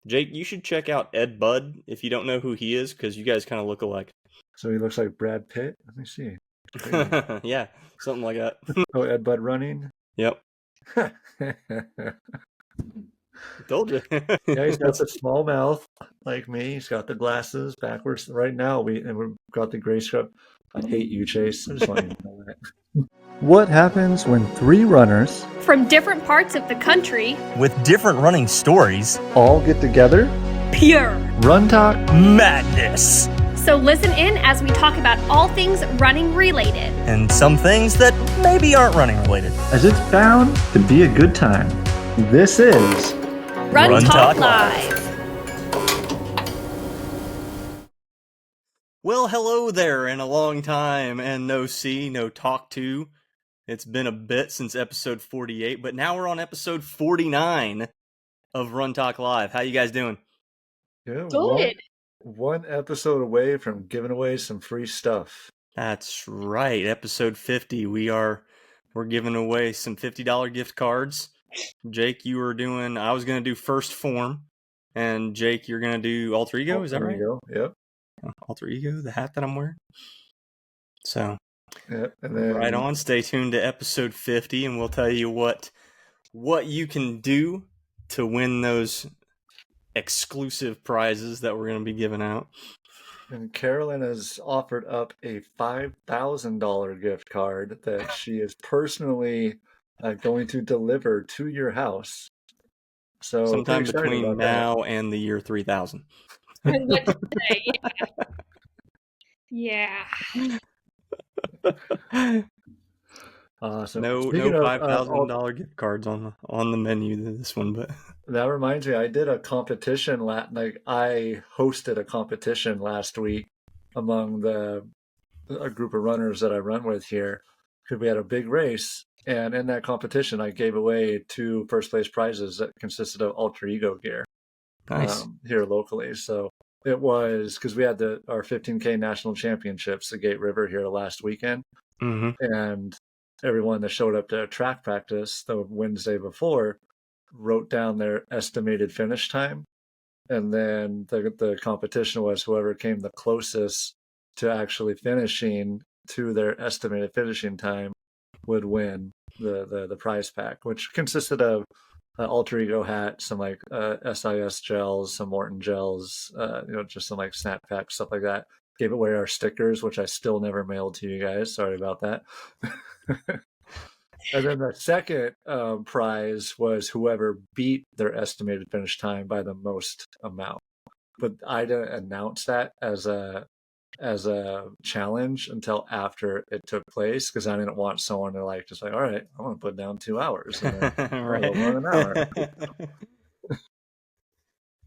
Jake, you should check out EddBud if you don't know who he is, because you guys kind of look alike. So he looks like Brad Pitt. Let me see. Crazy. Yeah, something like that. Oh, EddBud running. Yep, Yeah, told you. he's got the small mouth like me. He's got the glasses backwards. Right now, we've got the gray scrub. I hate you, Chase. I just want you to know that. What happens when three runners from different parts of the country with different running stories all get together? Pure RunTok madness. So listen in as we talk about all things running related. And some things that maybe aren't running related. As it's bound to be a good time. This is RunTok Live. Well, hello there, and a long time, and no see, no talk to. It's been a bit since episode 48, but now we're on episode 49 of RunTok Live. How you guys doing? Good. One episode away from giving away some free stuff. That's right. Episode 50. We're giving away some $50 gift cards. Jake, I was going to do First Form, and Jake, you're going to do Alter Ego. Is that right? Yep. Alter Ego, the hat that I'm wearing. So, yep. And then, right on. Stay tuned to episode 50, and we'll tell you what you can do to win those exclusive prizes that we're going to be giving out. And Carolyn has offered up a $5,000 gift card that she is personally going to deliver to your house. So sometime between now and the year 3000. Yeah. Awesome. No $5,000 gift cards on the menu this one, but that reminds me, I did a competition I hosted a competition last week among a group of runners that I run with here, because we had a big race, and in that competition I gave away 2 first place prizes that consisted of Alter Ego gear. Nice. Here locally. So it was because we had our 15K national championships, the Gate River, here last weekend. Mm-hmm. And everyone that showed up to track practice the Wednesday before wrote down their estimated finish time. And then the competition was whoever came the closest to actually finishing to their estimated finishing time would win the prize pack, which consisted of an Alter Ego hat, some SIS gels, some Morton gels, just some snap packs, stuff like that. Gave away our stickers, which I still never mailed to you guys. Sorry about that. And then the second prize was whoever beat their estimated finish time by the most amount. But I didn't announce that as a challenge until after it took place, because I didn't want someone to all right, I want to put down 2 hours and then right. Over an hour.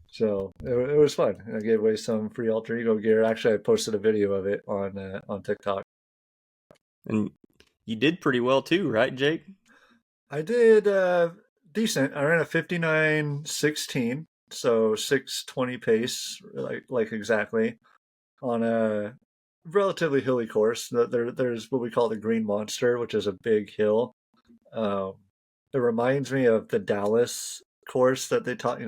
So it was fun. I gave away some free Alter Ego gear. Actually, I posted a video of it on TikTok. And you did pretty well too, right, Jake? I did decent. I ran a 59:16, so 6:20 pace, like exactly, on a relatively hilly course. There's what we call the Green Monster, which is a big hill. It reminds me of the Dallas course that they taught,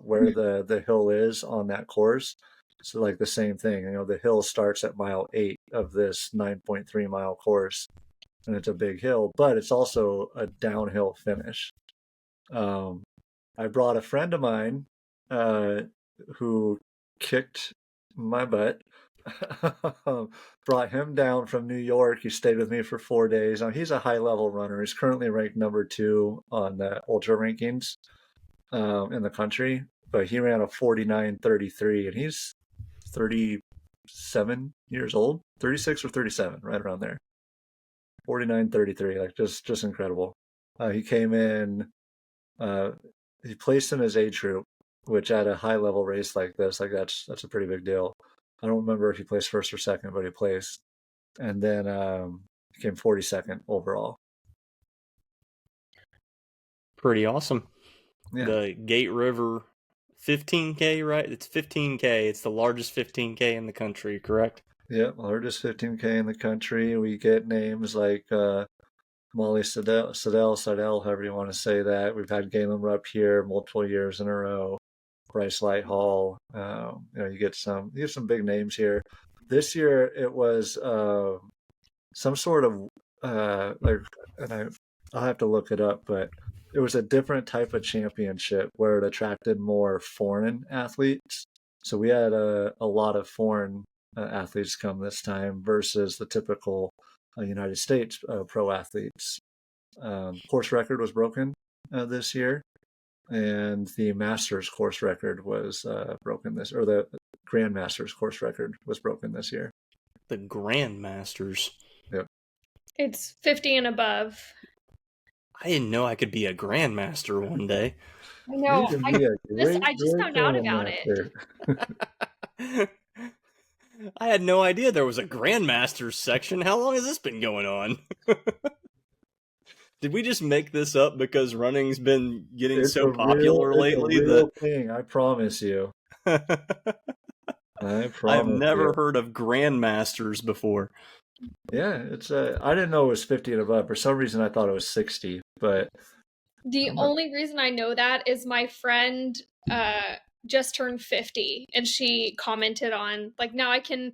where the hill is on that course. So the same thing, the hill starts at mile 8 of this 9.3 mile course, and it's a big hill, but it's also a downhill finish. I brought a friend of mine who kicked my butt. Brought him down from New York. He stayed with me for 4 days. Now, he's a high-level runner. He's currently ranked number 2 on the ultra rankings in the country, but he ran a 49:33, and he's 37 years old, 36 or 37, right around there. 49:33, just incredible. He came in, he placed in his age group, which at a high-level race like this, that's a pretty big deal. I don't remember if he placed first or second, but he placed. And then he came 42nd overall. Pretty awesome. Yeah. The Gate River 15K, right? It's 15K. It's the largest 15K in the country, correct? Yeah, largest 15K in the country. We get names like Molly Seidel, however you want to say that. We've had Galen Rupp here multiple years in a row. Bryce Lighthall. You get some big names here. This year it was some sort of I'll have to look it up, but it was a different type of championship where it attracted more foreign athletes. So we had a lot of foreign athletes come this time versus the typical United States pro athletes. Course record was broken this year, and the Masters course record was broken or the Grandmasters course record was broken this year. The Grandmasters. Yep. It's 50 and above. I didn't know I could be a Grandmaster one day. I know. I just found out about it. I had no idea there was a Grandmasters section. How long has this been going on? Did we just make this up because running's been getting so popular lately? It's a real thing, I promise you. I've never heard of Grandmasters before. Yeah, it's I didn't know it was 50 and above. For some reason, I thought it was 60. But the only reason I know that is my friend just turned 50, and she commented on now I can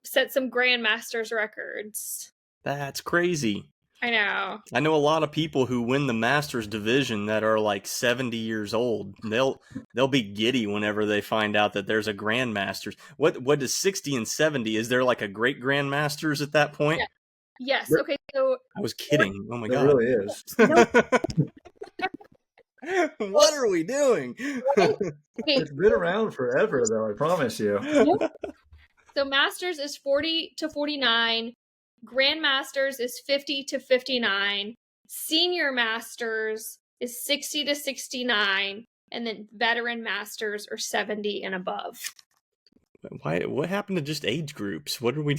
set some Grandmasters records. That's crazy. I know. I know a lot of people who win the Masters division that are 70 years old. They'll be giddy whenever they find out that there's a Grandmasters. What is 60 and 70? Is there a great Grandmasters at that point? Yeah. Yes. Okay. So I was kidding. Oh my God. It really is. What are we doing? It's been around forever, though. I promise you. So Masters is 40 to 49. Grandmasters is 50 to 59. Senior Masters is 60 to 69. And then Veteran Masters are 70 and above. What happened to just age groups? What are we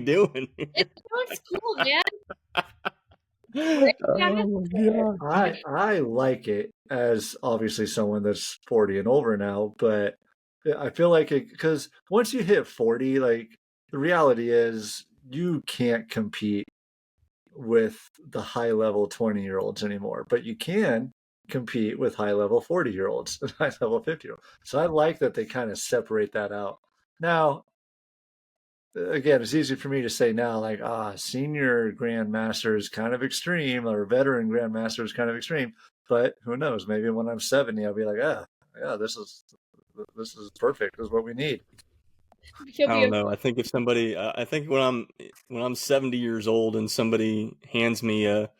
doing? It's cool, man. I like it as obviously someone that's 40 and over now, but I feel like because once you hit 40, the reality is you can't compete with the high level 20-year-olds anymore, but you can compete with high level 40-year-olds and high level 50-year-olds. So I like that they kind of separate that out. Now, again, it's easy for me to say now, senior Grandmaster is kind of extreme, or veteran Grandmaster is kind of extreme. But who knows? Maybe when I'm 70, I'll be like, this is perfect. This is what we need. I don't know. I think if somebody, I think when I'm 70 years old and somebody hands me a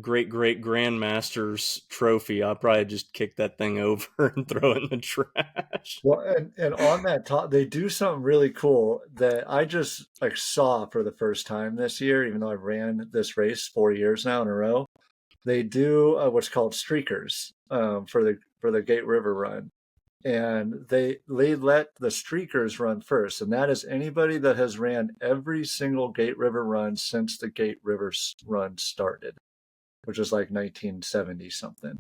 great Grandmaster's trophy, I'll probably just kick that thing over and throw it in the trash. Well, and on that top, they do something really cool that I just saw for the first time this year, even though I ran this race 4 years now in a row. They do what's called streakers for the Gate River run. And they let the streakers run first. And that is anybody that has ran every single Gate River run since the Gate River run started, which is 1970 something.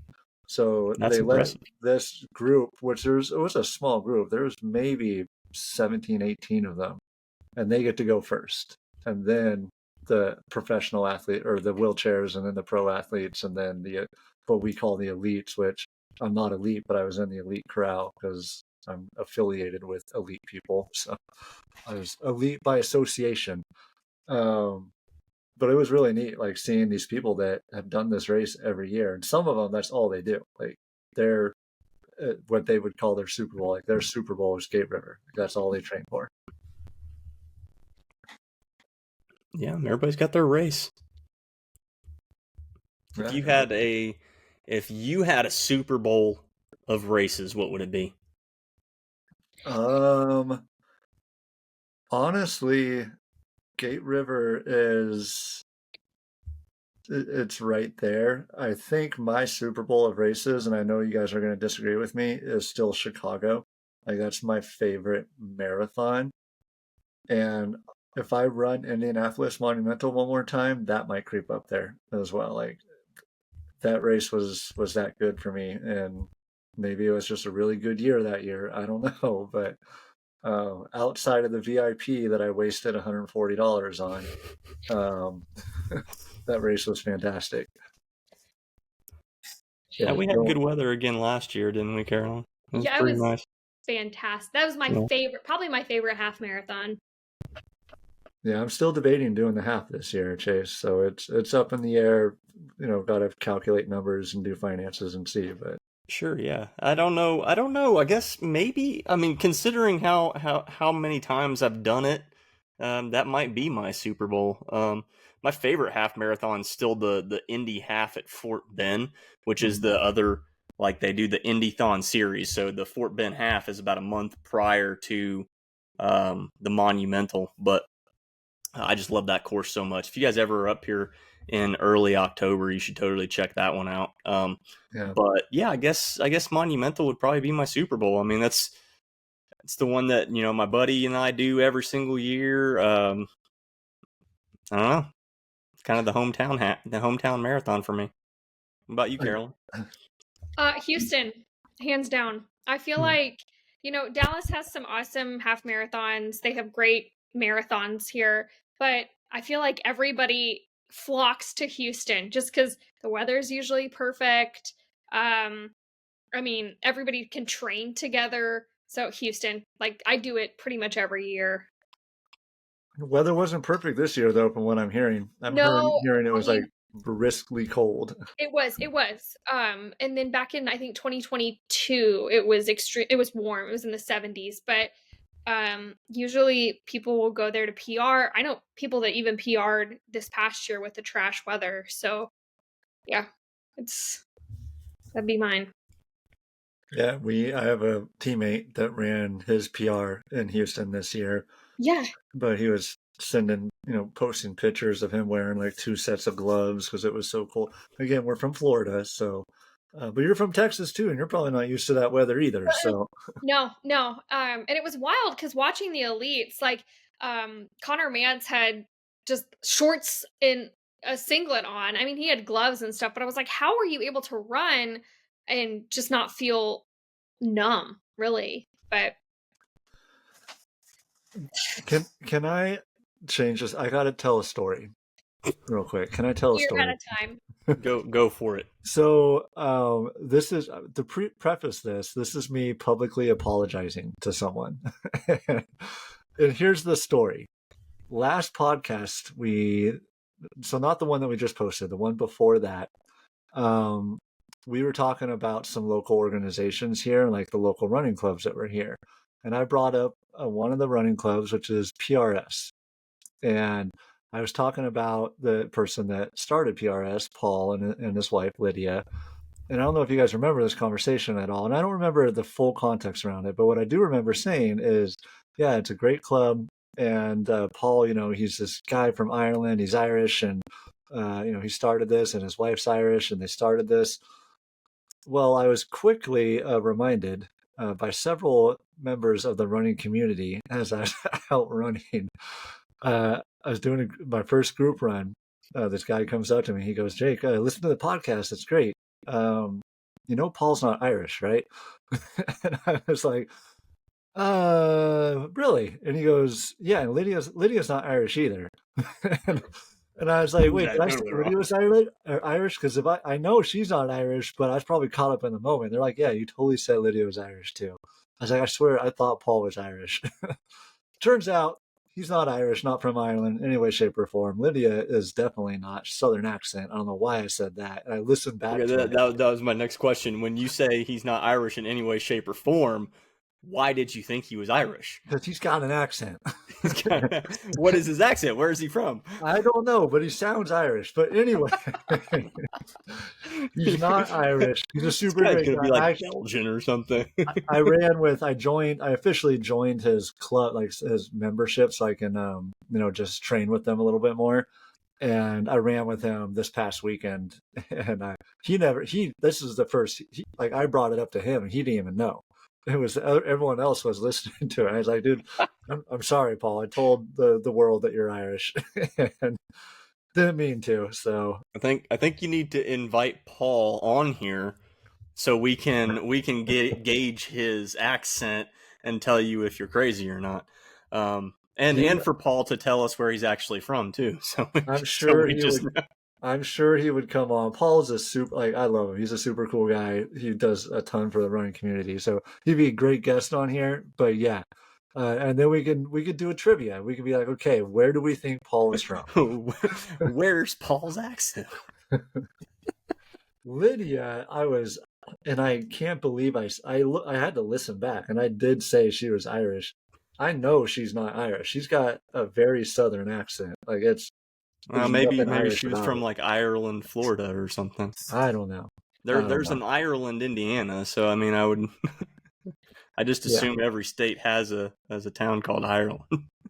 So That's they impressive. let this group, which it was a small group, there was maybe 17, 18 of them, and they get to go first. And then the professional athlete, or the wheelchairs, and then the pro athletes, and then what we call the elites, which I'm not elite, but I was in the elite corral because I'm affiliated with elite people. So I was elite by association. But it was really neat, seeing these people that have done this race every year. And some of them, that's all they do. They're what they would call their Super Bowl. Their Super Bowl is Gate River. That's all they train for. Yeah, everybody's got their race. If you had a Super Bowl of races, what would it be? Honestly, Gate River it's right there. I think my Super Bowl of races, and I know you guys are going to disagree with me, is still Chicago. That's my favorite marathon. And if I run Indianapolis Monumental one more time, that might creep up there as well. That race was that good for me, and maybe it was just a really good year that year. I don't know, but outside of the VIP that I wasted $140 on, that race was fantastic. Yeah, we had don't- good weather again last year, didn't we, Carolyn? It was Yeah, it pretty was nice. fantastic. That was my Yeah. favorite, probably my favorite half marathon. Yeah, I'm still debating doing the half this year, Chase. So it's up in the air. Got to calculate numbers and do finances and see. But Sure, yeah. I don't know. I guess maybe. I mean, considering how many times I've done it, that might be my Super Bowl. My favorite half marathon is still the Indy half at Fort Bend, which is the other, like, they do the Indython series. So the Fort Bend half is about a month prior to the Monumental, but I just love that course so much. If you guys ever are up here in early October, you should totally check that one out. yeah, But yeah, I guess Monumental would probably be my Super Bowl. I mean, it's the one that my buddy and I do every single year. I don't know, it's kind of the hometown marathon for me. What about you, Carolyn? Houston, hands down. I feel like, Dallas has some awesome half marathons. They have great marathons here, but I feel like everybody flocks to Houston just because the weather is usually perfect. I mean, everybody can train together. So Houston, like, I do it pretty much every year. the weather wasn't perfect this year, though, from what I'm hearing. No, hearing it I was mean, like briskly cold. It was. And then back in, I think, 2022, it was extreme. It was warm. It was in the 70s. But usually people will go there to PR. I know people that even PR'd this past year with the trash weather. So yeah, that'd be mine. Yeah, I have a teammate that ran his PR in Houston this year, Yeah. but he was sending, posting pictures of him wearing like 2 sets of gloves because it was so cold. Again, we're from Florida, so, but you're from Texas too, and you're probably not used to that weather either. So No. And it was wild because watching the elites, like Connor Mance had just shorts and a singlet on. I mean, he had gloves and stuff, but I was like, how are you able to run and just not feel numb, really? But can I change this? I got to tell a story real quick. Can I tell a you're story? out of time. Go for it. So this is to preface this. This is me publicly apologizing to someone, and here's the story. Last podcast so not the one that we just posted, the one before that. We were talking about some local organizations here, like the local running clubs that were here, and I brought up one of the running clubs, which is PRS, and I was talking about the person that started PRS, Paul, and his wife, Lydia. And I don't know if you guys remember this conversation at all. And I don't remember the full context around it. But what I do remember saying is, yeah, it's a great club. And Paul, he's this guy from Ireland. He's Irish. And, he started this, and his wife's Irish, and they started this. Well, I was quickly reminded by several members of the running community as I was out running. I was doing my first group run. This guy comes up to me. He goes, "Jake, listen to the podcast. It's great. Paul's not Irish, right?" And I was like, really?" And he goes, "Yeah, and Lydia's not Irish either." And I was like, "Wait, did I say Lydia was Irish? Because if I know she's not Irish, but I was probably caught up in the moment." They're like, "Yeah, you totally said Lydia was Irish too." I was like, "I swear, I thought Paul was Irish." Turns out he's not Irish, not from Ireland, any way, shape, or form. Lydia is definitely not. Southern accent. I don't know why I said that. And I listened back to it. That was my next question. When you say he's not Irish in any way, shape, or form, why did you think he was Irish? Because he's got an accent. What is his accent? Where is he from? I don't know, but he sounds Irish. But anyway, he's not Irish. He's a super great guy. Be like Belgian or something. I officially joined his club, like his membership, so I can, just train with them a little bit more. And I ran with him this past weekend, and this is the first, I brought it up to him, and he didn't even know. It was everyone else was listening to it. I was like, "Dude, I'm sorry, Paul. I told the world that you're Irish, and didn't mean to." So I think you need to invite Paul on here so we can gauge his accent and tell you if you're crazy or not. And for Paul to tell us where he's actually from too. So I'm sure I'm sure he would come on. Paul's a super, like, I love him. He's a super cool guy. He does a ton for the running community. So he'd be a great guest on here. But yeah. And then we could do a trivia. We could be like, okay, where do we think Paul is from? Where's Paul's accent? Lydia, and I can't believe I had to listen back, and I did say she was Irish. I know she's not Irish. She's got a very southern accent. Like there's Maybe nothing Irish she was about from it. like Ireland, Florida, or something. I don't know. I don't There's know. an Ireland, Indiana. So I mean, I would. I just assume every state has a town called Ireland.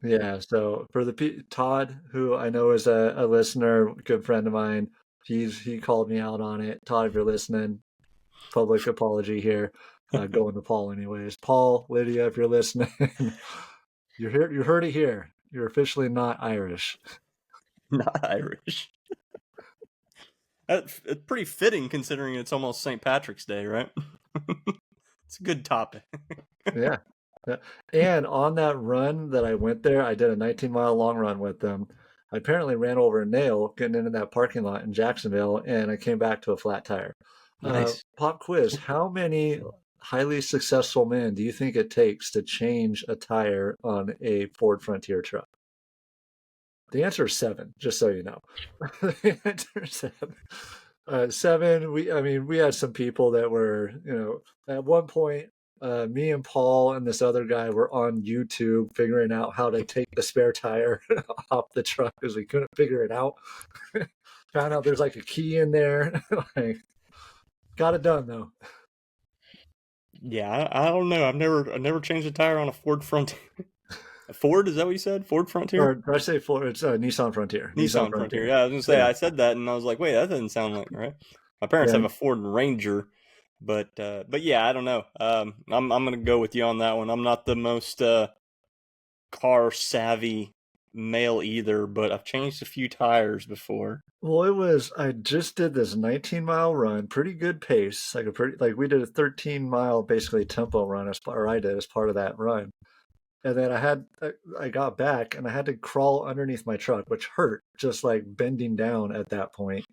Yeah. So for Todd, who I know is a listener, good friend of mine, he called me out on it. Todd, if you're listening, public apology here. Going to Paul anyways. Paul, Lydia, if you're listening, you heard it here. You're officially not Irish. Not Irish. It's pretty fitting considering it's almost St. Patrick's Day, right? It's a good topic. Yeah. And on that run that I went there, I did a 19-mile long run with them. I apparently ran over a nail getting into that parking lot in Jacksonville, and I came back to a flat tire. Nice. Pop quiz. How many highly successful men do you think it takes to change a tire on a Ford Frontier truck? The answer is 7, just so you know. The answer is 7. 7, we had some people that were, at one point, me and Paul and this other guy were on YouTube figuring out how to take the spare tire off the truck because we couldn't figure it out. Found out there's like a key in there. Got it done though. Yeah, I don't know. I've never changed a tire on a Ford Frontier. A Ford, is that what you said? Ford Frontier? Or did I say Ford? It's a Nissan Frontier. Nissan Frontier. Yeah, I was gonna say I said that and I was like, wait, that doesn't sound like right. My parents have a Ford Ranger, but yeah, I don't know. I'm gonna go with you on that one. I'm not the most car savvy male either, but I've changed a few tires before. Well, I just did this 19-mile run, pretty good pace, we did a 13-mile basically tempo run as part of that run. And then I got back and I had to crawl underneath my truck, which hurt, just like bending down at that point.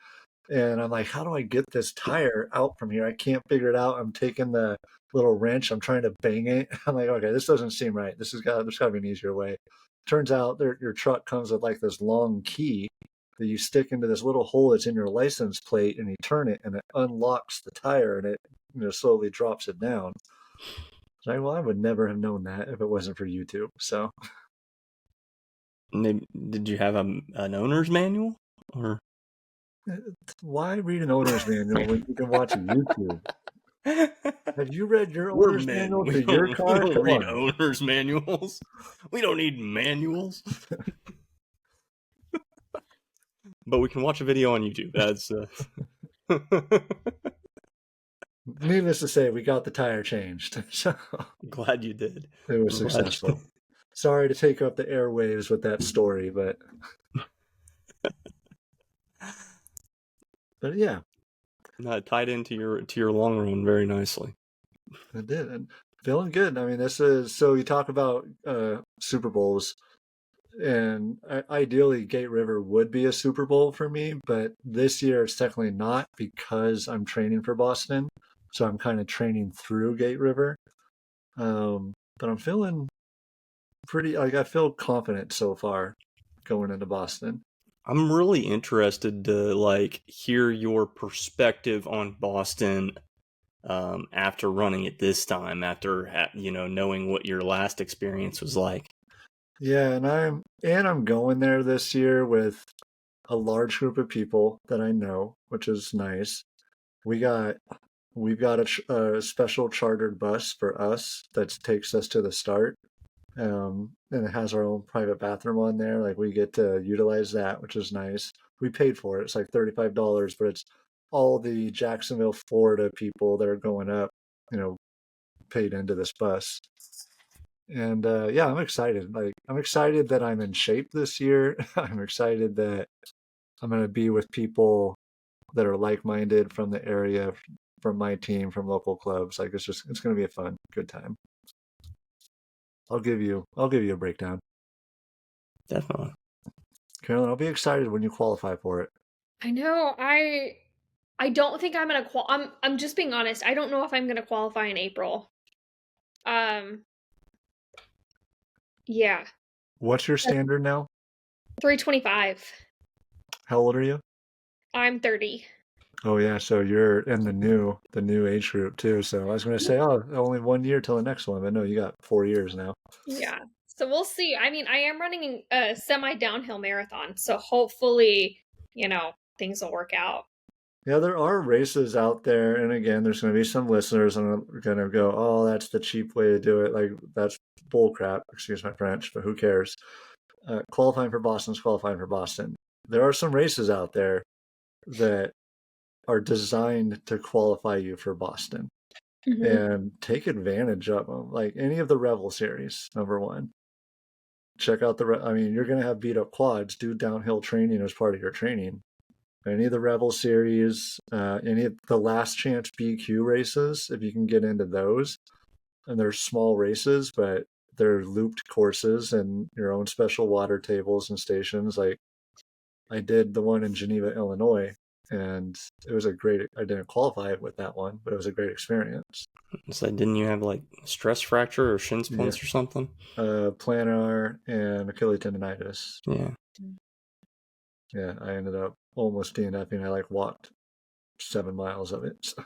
And I'm like, how do I get this tire out from here? I can't figure it out. I'm taking the little wrench, I'm trying to bang it. I'm like, okay, this doesn't seem right. There's gotta be an easier way. Turns out your truck comes with like this long key that you stick into this little hole that's in your license plate, and you turn it and it unlocks the tire, and it slowly drops it down. So I would never have known that if it wasn't for YouTube. So did you have an owner's manual? Or why read an owner's manual when you can watch YouTube? Have you read your owner's manual to your car? We don't read owner's manuals. We don't need manuals. But we can watch a video on YouTube. That's needless to say, we got the tire changed. So glad you did. It was successful. Sorry to take up the airwaves with that story, but yeah. No, it tied into your long run very nicely. It did, and feeling good. I mean, so you talk about Super Bowls, and ideally Gate River would be a Super Bowl for me, but this year it's technically not because I'm training for Boston, so I'm kind of training through Gate River. But I'm feeling I feel confident so far going into Boston. I'm really interested to hear your perspective on Boston after running it this time, after knowing what your last experience was like. Yeah, and I'm going there this year with a large group of people that I know, which is nice. We've got a special chartered bus for us that takes us to the start. And it has our own private bathroom on there. Like, we get to utilize that, which is nice. We paid for it. It's like $35, but it's all the Jacksonville, Florida people that are going up, paid into this bus. And yeah, I'm excited. I'm excited that I'm in shape this year. I'm excited that I'm going to be with people that are like-minded from the area, from my team, from local clubs. It's going to be a fun, good time. I'll give you a breakdown. Definitely. Carolyn, I'll be excited when you qualify for it. I know. I don't think I'm gonna I'm just being honest. I don't know if I'm gonna qualify in April. Um, yeah, What's your standard now? 325. How old are you? I'm 30. Oh yeah, so you're in the new age group too. So I was going to say, oh, only 1 year till the next one, but no, you got 4 years now. Yeah. So we'll see. I mean, I am running a semi downhill marathon, so hopefully, things will work out. Yeah, there are races out there, and again, there's going to be some listeners and are going to go, oh, that's the cheap way to do it. Like that's bull crap. Excuse my French, but who cares? Qualifying for Boston's qualifying for Boston. There are some races out there that are designed to qualify you for Boston. And take advantage of them. Like any of the Revel series, number one. Check out you're going to have beat up quads. Do downhill training as part of your training. Any of the Revel series, any of the last chance BQ races, if you can get into those. And they're small races, but they're looped courses and your own special water tables and stations. Like I did the one in Geneva, Illinois, and it was I didn't qualify with that one, but it was a great experience. So didn't you have like stress fracture or shin splints or something? Plantar and Achilles tendonitis. Yeah. Yeah, I ended up almost DNFing. I walked 7 miles of it. So.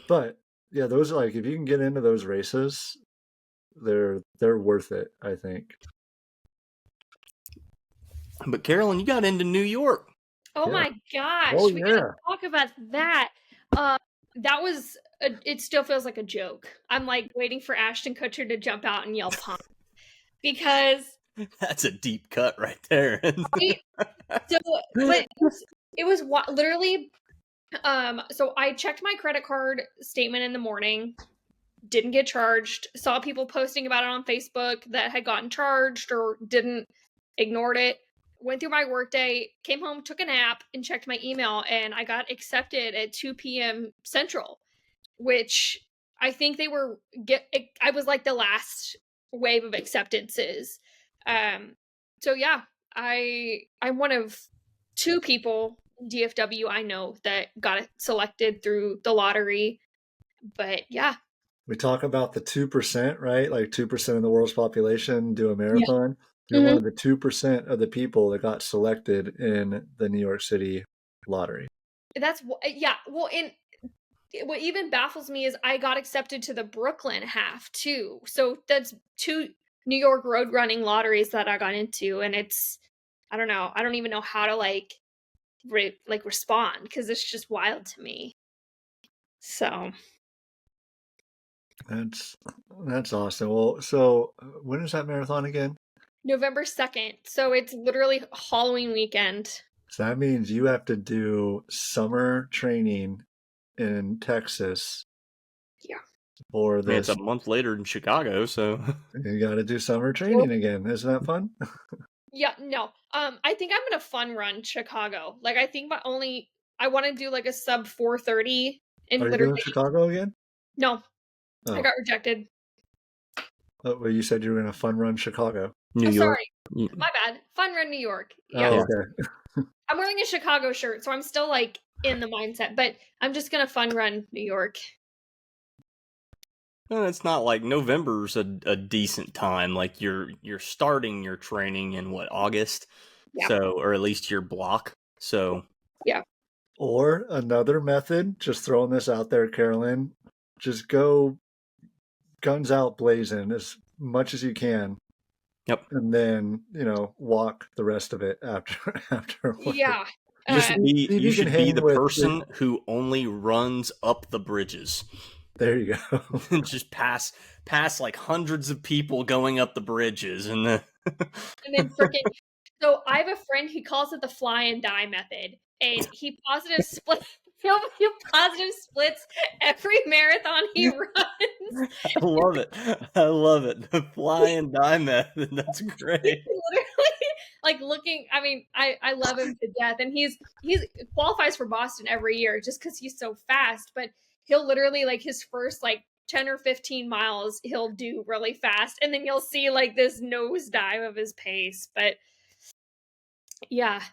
But yeah, those if you can get into those races, they're worth it, I think. But Carolyn, you got into New York. Oh my gosh. Oh, we gotta talk about that. That was it still feels like a joke. I'm waiting for Ashton Kutcher to jump out and yell pump. Because that's a deep cut right there. So but it was literally so I checked my credit card statement in the morning, didn't get charged, saw people posting about it on Facebook that had gotten charged or didn't, ignored it. Went through my workday, came home, took a nap, and checked my email, and I got accepted at 2 p.m. Central, which I think I was the last wave of acceptances. So yeah, I'm one of 2 people, DFW, I know that got selected through the lottery. But yeah. We talk about the 2%, right? 2% of the world's population do a marathon. Yeah. You're one of the 2% of the people that got selected in the New York City lottery. That's, yeah. Well, what even baffles me is I got accepted to the Brooklyn half too. So that's 2 New York road running lotteries that I got into. And it's, I don't know. I don't even know how to respond because it's just wild to me. So. That's awesome. Well, so when is that marathon again? November 2nd. So it's literally Halloween weekend. So that means you have to do summer training in Texas. Yeah. For this. It's a month later in Chicago, so you got to do summer training again. Isn't that fun? Yeah, no. I think I'm gonna fun run Chicago. I think I want to do a sub 4:30. Are you doing Chicago again? No. Oh. I got rejected. Oh, well, you said you were going to fun run Chicago. New York. Sorry. My bad. Fun run New York. Yeah. Oh, okay. I'm wearing a Chicago shirt, so I'm still in the mindset, but I'm just going to fun run New York. And it's not November's a decent time. You're starting your training in August? Yeah. So, or at least your block. So. Yeah. Or another method, just throwing this out there, Carolyn, just go guns out blazing as much as you can. Yep. And then, walk the rest of it after. Yeah. You should be the person who only runs up the bridges. There you go. Just pass hundreds of people going up the bridges and then freaking. So I have a friend, he calls it the fly and die method, and he positive splits. He'll positive splits every marathon he runs. I love it. The fly and die method. That's great. Literally, looking. I mean, I love him to death, and he's qualifies for Boston every year just because he's so fast. But he'll literally his first 10 or 15 miles he'll do really fast, and then you'll see this nosedive of his pace. But yeah,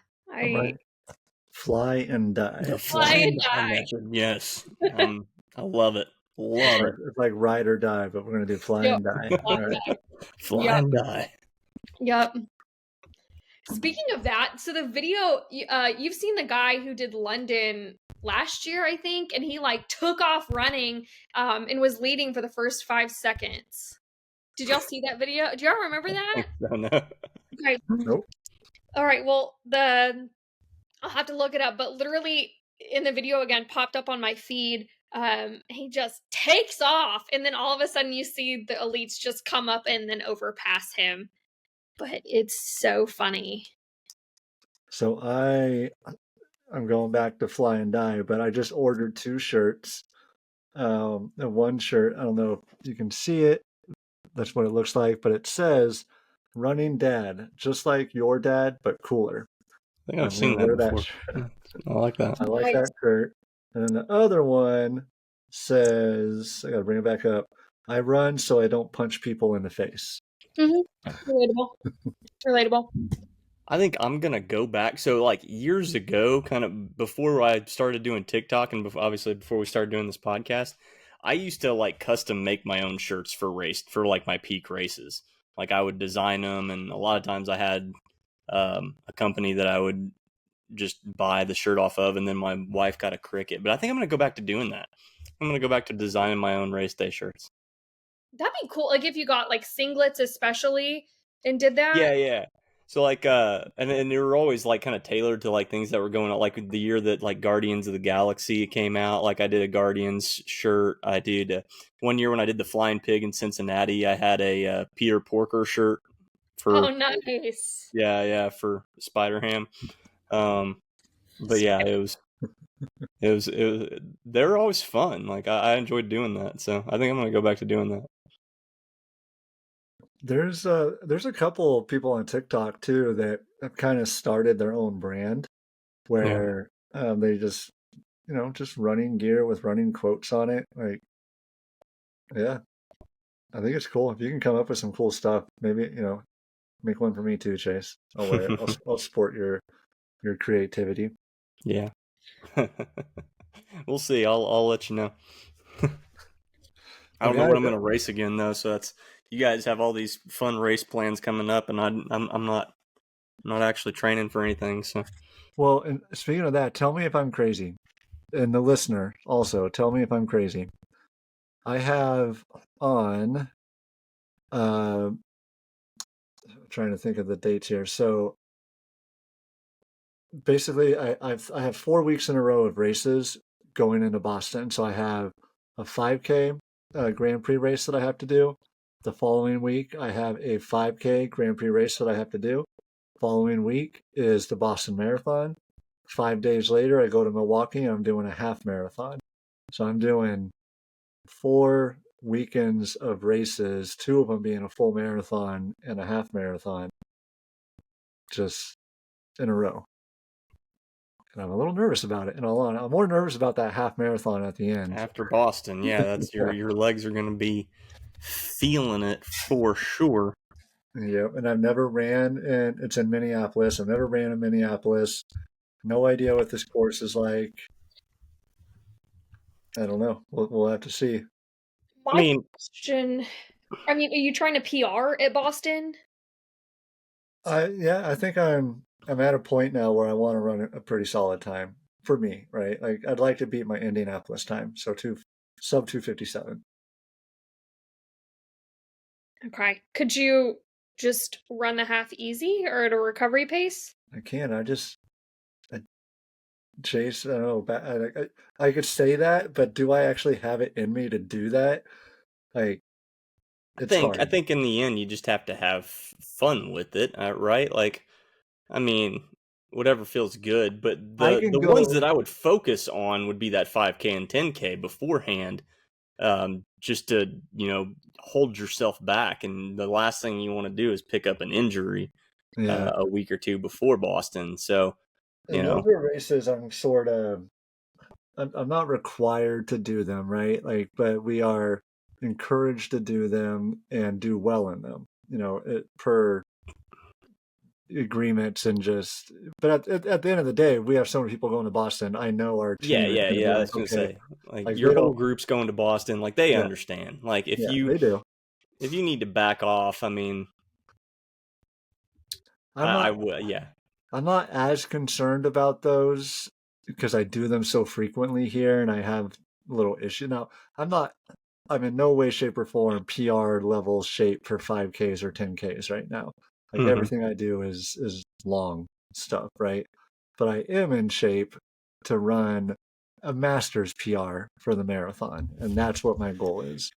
Fly and die. The Fly and die. method. Yes. I love it. Love it. It's like ride or die, but we're gonna do fly and die. Fly All and right. die. Fly Yep. and die. Yep. Speaking of that, so the video, you've seen the guy who did London last year, I think, and he like took off running and was leading for the first 5 seconds. Did y'all see that video? Do y'all remember that? No, no. Okay. Nope. All right. Well, I'll have to look it up, but literally in the video again popped up on my feed. He just takes off, and then all of a sudden you see the elites just come up and then overpass him. But it's so funny. So I'm going back to fly and die, but I just ordered 2 shirts. And one shirt, I don't know if you can see it. That's what it looks like, but it says "Running Dad," just like your dad, but cooler. I think I've I'm seen gonna that wear before. shirt. I like that. I like that shirt. And then the other one says, I gotta bring it back up. I run so I don't punch people in the face. Relatable. Relatable. I think I'm gonna go back. So, like years ago, kind of before I started doing TikTok, and obviously before we started doing this podcast, I used to like custom make my own shirts for like my peak races. Like I would design them, and a lot of times I had a company that I would just buy the shirt off of, and then my wife got a Cricut. But I think I'm gonna go back to doing that. I'm gonna go back to designing my own race day shirts. That'd be cool. Like if you got like singlets especially and did that. Yeah. So like and they were always like kind of tailored to like things that were going on, like the year that like Guardians of the Galaxy came out. Like I did a Guardians shirt. I did one year when I did the Flying Pig in Cincinnati, I had a Peter Porker shirt for Oh, nice. yeah, for Spider-Ham. But yeah, it was they're always fun. Like I enjoyed doing that. So I think I'm going to go back to doing that. There's a couple of people on TikTok too that have kind of started their own brand where they just just running gear with running quotes on it. Like, yeah, I think it's cool if you can come up with some cool stuff. Maybe make one for me too, Chase. I'll wear it. I'll support your creativity. Yeah. We'll see. I'll let you know. I don't know when I'm going to race again though, so that's you guys have all these fun race plans coming up, and I'm not actually training for anything. So, well, and speaking of that, tell me if I'm crazy, and the listener also tell me if I'm crazy. I have on, I'm trying to think of the dates here. So basically, I have 4 weeks in a row of races going into Boston. So I have a 5K Grand Prix race that I have to do. The following week, I have a 5K Grand Prix race that I have to do. Following week is the Boston Marathon. 5 days later, I go to Milwaukee and I'm doing a half marathon. So I'm doing 4 weekends of races, 2 of them being a full marathon and a half marathon, just in a row. And I'm a little nervous about it. And I'm more nervous about that half marathon at the end. after Boston, yeah, that's your legs are going to be feeling it for sure. Yep, and I've never ran, and it's in Minneapolis. I've never ran in Minneapolis. No idea what this course is like. I don't know. We'll have to see. Question. Are you trying to PR at Boston? I think I'm at a point now where I want to run a pretty solid time for me, right? Like I'd like to beat my Indianapolis time, so sub 2:57. Okay. Could you just run the half easy or at a recovery pace? I can't. Chase, I don't know. I could say that, but do I actually have it in me to do that? Like, it's hard. I think in the end you just have to have fun with it, right? Like, I mean, whatever feels good. But the ones that I would focus on would be that 5K and 10K beforehand, just to hold yourself back. And the last thing you want to do is pick up an injury a week or two before Boston. So. Those are races I'm not required to do them, right? Like, but we are encouraged to do them and do well in them. Per agreements and just. But at the end of the day, we have so many people going to Boston. I know our team. Yeah. I was gonna say, like your whole group's going to Boston. Like they understand. Like if they do. If you need to back off, I mean, I would. Yeah. I'm not as concerned about those because I do them so frequently here, and I have a little issue now. I'm in no way, shape, or form PR level shape for 5Ks or 10Ks right now. Like everything I do is long stuff, right? But I am in shape to run a master's PR for the marathon, and that's what my goal is.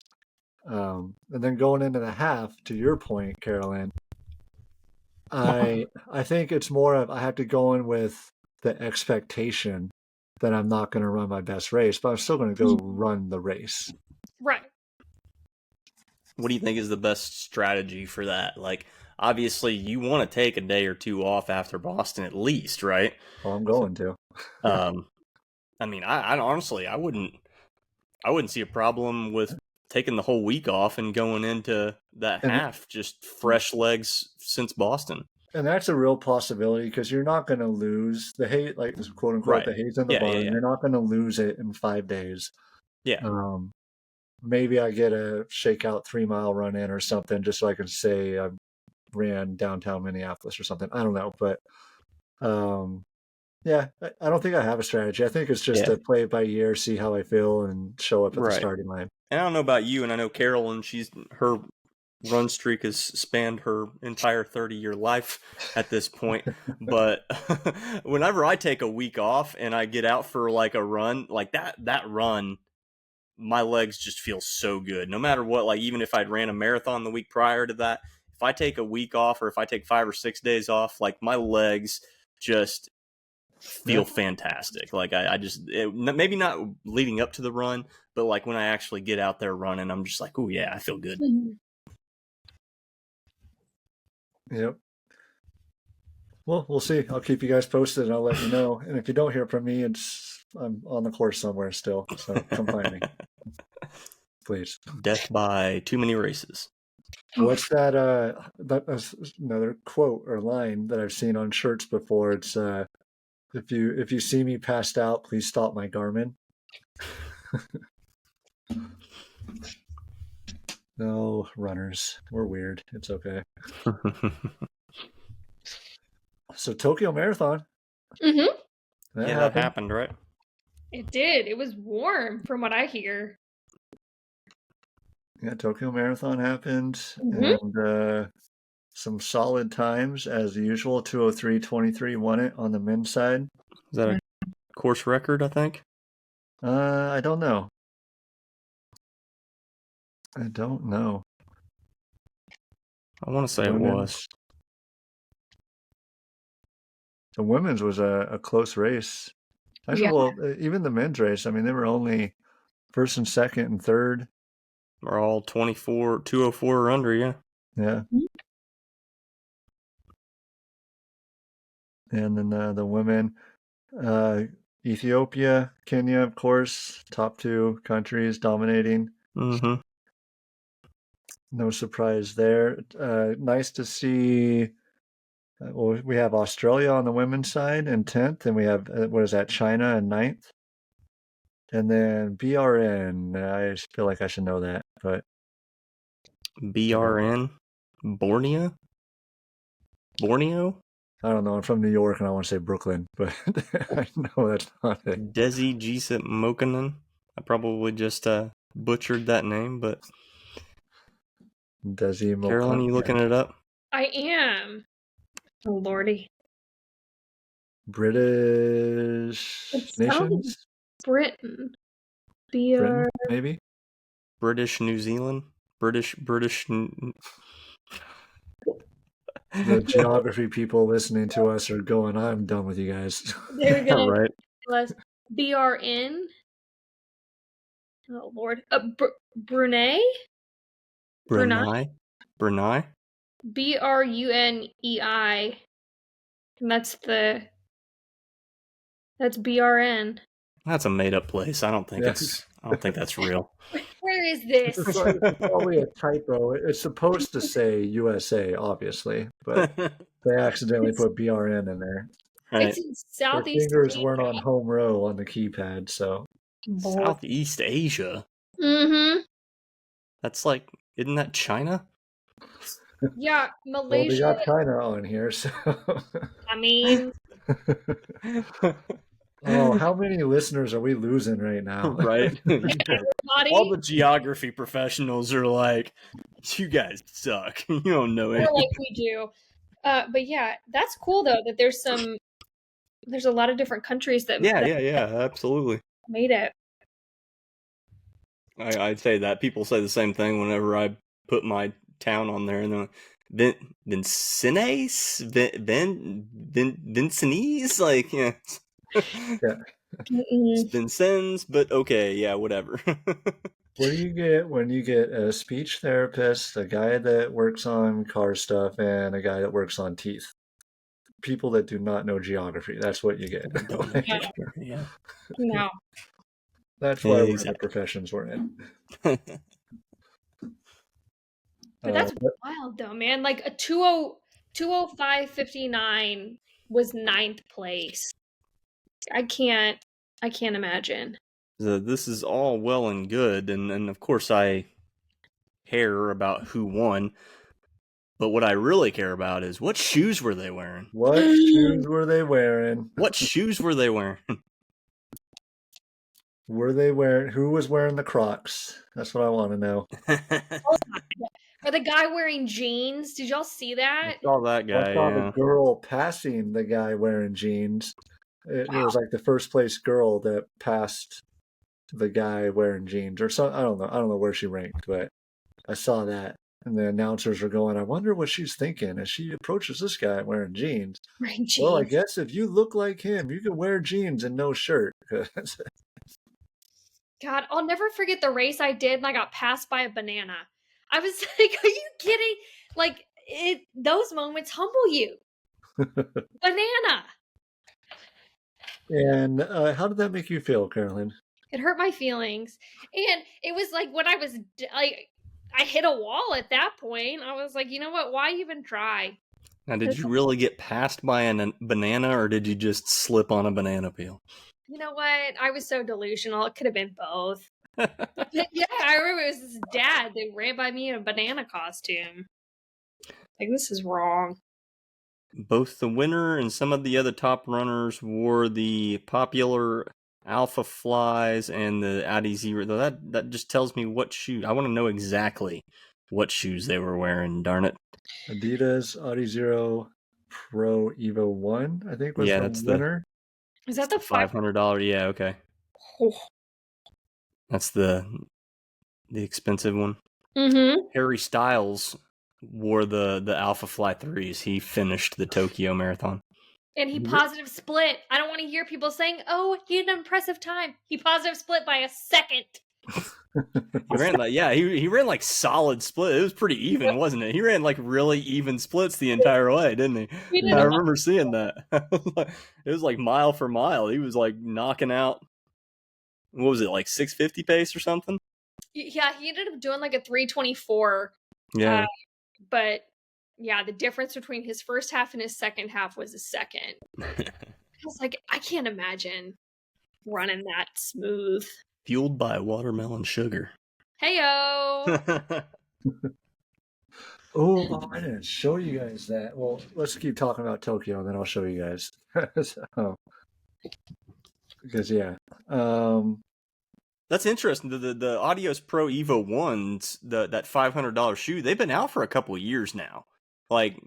And then going into the half, to your point, Carolyn, I think it's more of I have to go in with the expectation that I'm not going to run my best race, but I'm still going to go run the race. Right. What do you think is the best strategy for that? Like, obviously, you want to take a day or two off after Boston at least, right? Well, I'm going to. I mean, I honestly, I wouldn't see a problem with taking the whole week off and going into that half just fresh legs since Boston. And that's a real possibility because you're not going to lose the hate, like quote unquote, the haze in the barn. You're not going to lose it in 5 days. Yeah. Maybe I get a shakeout 3-mile run in or something just so I can say I ran downtown Minneapolis or something. I don't know. But yeah, I don't think I have a strategy. I think it's just to play it by ear, see how I feel, and show up at the starting line. And I don't know about you, and I know Carolyn, her run streak has spanned her entire 30-year life at this point. But whenever I take a week off and I get out for like a run, like that run, my legs just feel so good. No matter what, like even if I'd ran a marathon the week prior to that, if I take a week off or if I take 5 or 6 days off, like my legs just feel fantastic. Like maybe not leading up to the run, but like when I actually get out there running, I'm just like, oh yeah, I feel good. Yep. Well, we'll see. I'll keep you guys posted and I'll let you know. And if you don't hear from me, I'm on the course somewhere still. So come find me. Please. Death by too many races. What's that? That's another quote or line that I've seen on shirts before. It's if you see me passed out, please stop my Garmin. No, runners. We're weird. It's okay. So Tokyo Marathon. Mm-hmm. That happened, right? It did. It was warm from what I hear. Yeah, Tokyo Marathon happened. And some solid times as usual. 2:03.23 won it on the men's side. Is that a course record, I think? I don't know. I want to say it was. The women's was a close race. Actually, well, even the men's race, I mean, they were only first and second and third. We're all 2:04 or under, yeah. Yeah. And then the women, Ethiopia, Kenya, of course, top 2 countries dominating. Mm-hmm. No surprise there. Nice to see. Well, we have Australia on the women's side in 10th, and we have, China in 9th. And then BRN, I feel like I should know that, but... BRN? Borneo? I don't know. I'm from New York, and I want to say Brooklyn, but I know that's not it. Desi Jisip Mokanen. I probably just butchered that name, but... Desi Mokanen. Carolyn, you looking it up? I am. Oh, Lordy. British nations? Britain. Britain, maybe? British New Zealand? British. The geography people listening to us are going, I'm done with you guys. They're going right. to BRN. Oh, Lord. Brunei? Brunei? BRUNEI. And that's BRN. That's a made up place. I don't think I don't think that's real. Where is this? It's probably a typo. It's supposed to say USA, obviously, but they accidentally put BRN in there. Right. It's in Their Southeast fingers weren't Asia. on home row on the keypad, so. Southeast Asia. Mm-hmm. That's like, isn't that China? Yeah, Well, Malaysia. they got China on here, so. I mean, Oh, how many listeners are we losing right now? Right. everybody. All the geography professionals are like, you guys suck. You don't know Or anything. like we do. But yeah, that's cool though that there's a lot of different countries that Yeah, absolutely. made it. I'd say that. People say the same thing whenever I put my town on there, and they're like, Vincennes? Vincennes? Like, yeah. Mm-mm. Vincennes, but okay, yeah, whatever. What do you get when you get a speech therapist, a guy that works on car stuff, and a guy that works on teeth? People that do not know geography. That's what you get. Yeah. No. That's why we're in the Exactly. professions we're in. But that's wild though, man. Like a 205.59 was 9th place. I can't imagine. So this is all well and good, and of course I care about who won. But what I really care about is what shoes were they wearing? What shoes were they wearing? What shoes were they wearing? Were they wearing? Who was wearing the Crocs? That's what I want to know. Or the guy wearing jeans. Did y'all see that? I saw that I guy. saw Yeah. the girl passing the guy wearing jeans. It was like the first place girl that passed the guy wearing jeans, or something. I don't know where she ranked, but I saw that. And the announcers are going, I wonder what she's thinking as she approaches this guy wearing jeans. Wearing jeans. Well, I guess if you look like him, you can wear jeans and no shirt. God, I'll never forget the race I did and I got passed by a banana. I was like, are you kidding? Like, those moments humble you. Banana. And how did that make you feel, Carolyn? It hurt my feelings. And it was like when I was like, I hit a wall at that point. I was like, you know what? Why even try? Now, did you really get passed by a banana, or did you just slip on a banana peel? You know what? I was so delusional. It could have been both. But yeah, I remember it was this dad that ran by me in a banana costume. Like, this is wrong. Both the winner and some of the other top runners wore the popular Alpha Flies and the Audi Zero. Though that just tells me what shoe. I want to know exactly what shoes they were wearing. Darn it! Adidas Audi Zero Pro Evo 1, I think, was that's the winner. Is that the $500? Yeah, okay. Oh. That's the expensive one. Mm-hmm. Harry Styles wore the Alpha Fly 3s. He finished the Tokyo Marathon. And he positive split. I don't want to hear people saying, oh, he had an impressive time. He positive split by a second. He ran like, he ran like solid split. It was pretty even, wasn't it? He ran like really even splits the entire way, didn't he? I remember seeing that. It was like mile for mile. He was like knocking out, what was it, like 650 pace or something? Yeah, he ended up doing like a 324. Yeah. But yeah, the difference between his first half and his second half was a second. I was like, I can't imagine running that smooth. Fueled by watermelon sugar. Heyo! Oh, I didn't show you guys that. Well, let's keep talking about Tokyo, and then I'll show you guys. Because that's interesting. The Adios Pro Evo 1s, that $500 shoe, they've been out for a couple of years now. Like,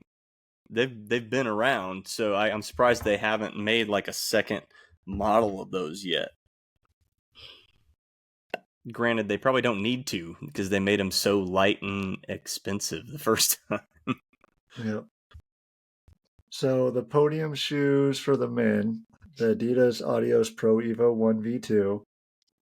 they've been around, so I'm surprised they haven't made like a second model of those yet. Granted, they probably don't need to, because they made them so light and expensive the first time. Yep. So the podium shoes for the men, the Adidas Adios Pro Evo 1 V2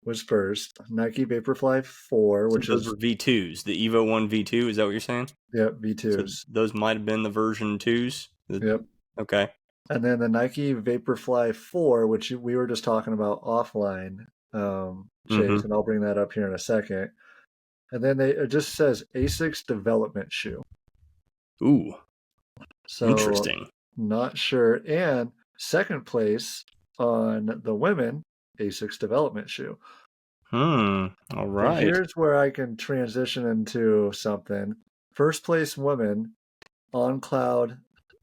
was first. Nike Vaporfly 4, which those is were V2s. The Evo 1 V2, is that what you're saying? Yep, V2s. So those might have been the version 2s? Yep. Okay. And then the Nike Vaporfly 4, which we were just talking about offline, Chase, and I'll bring that up here in a second. And then it just says ASICS development shoe. Ooh, So interesting. not sure. And second place on the women ASICS development shoe. All So right. here's where I can transition into something. First place women on Cloud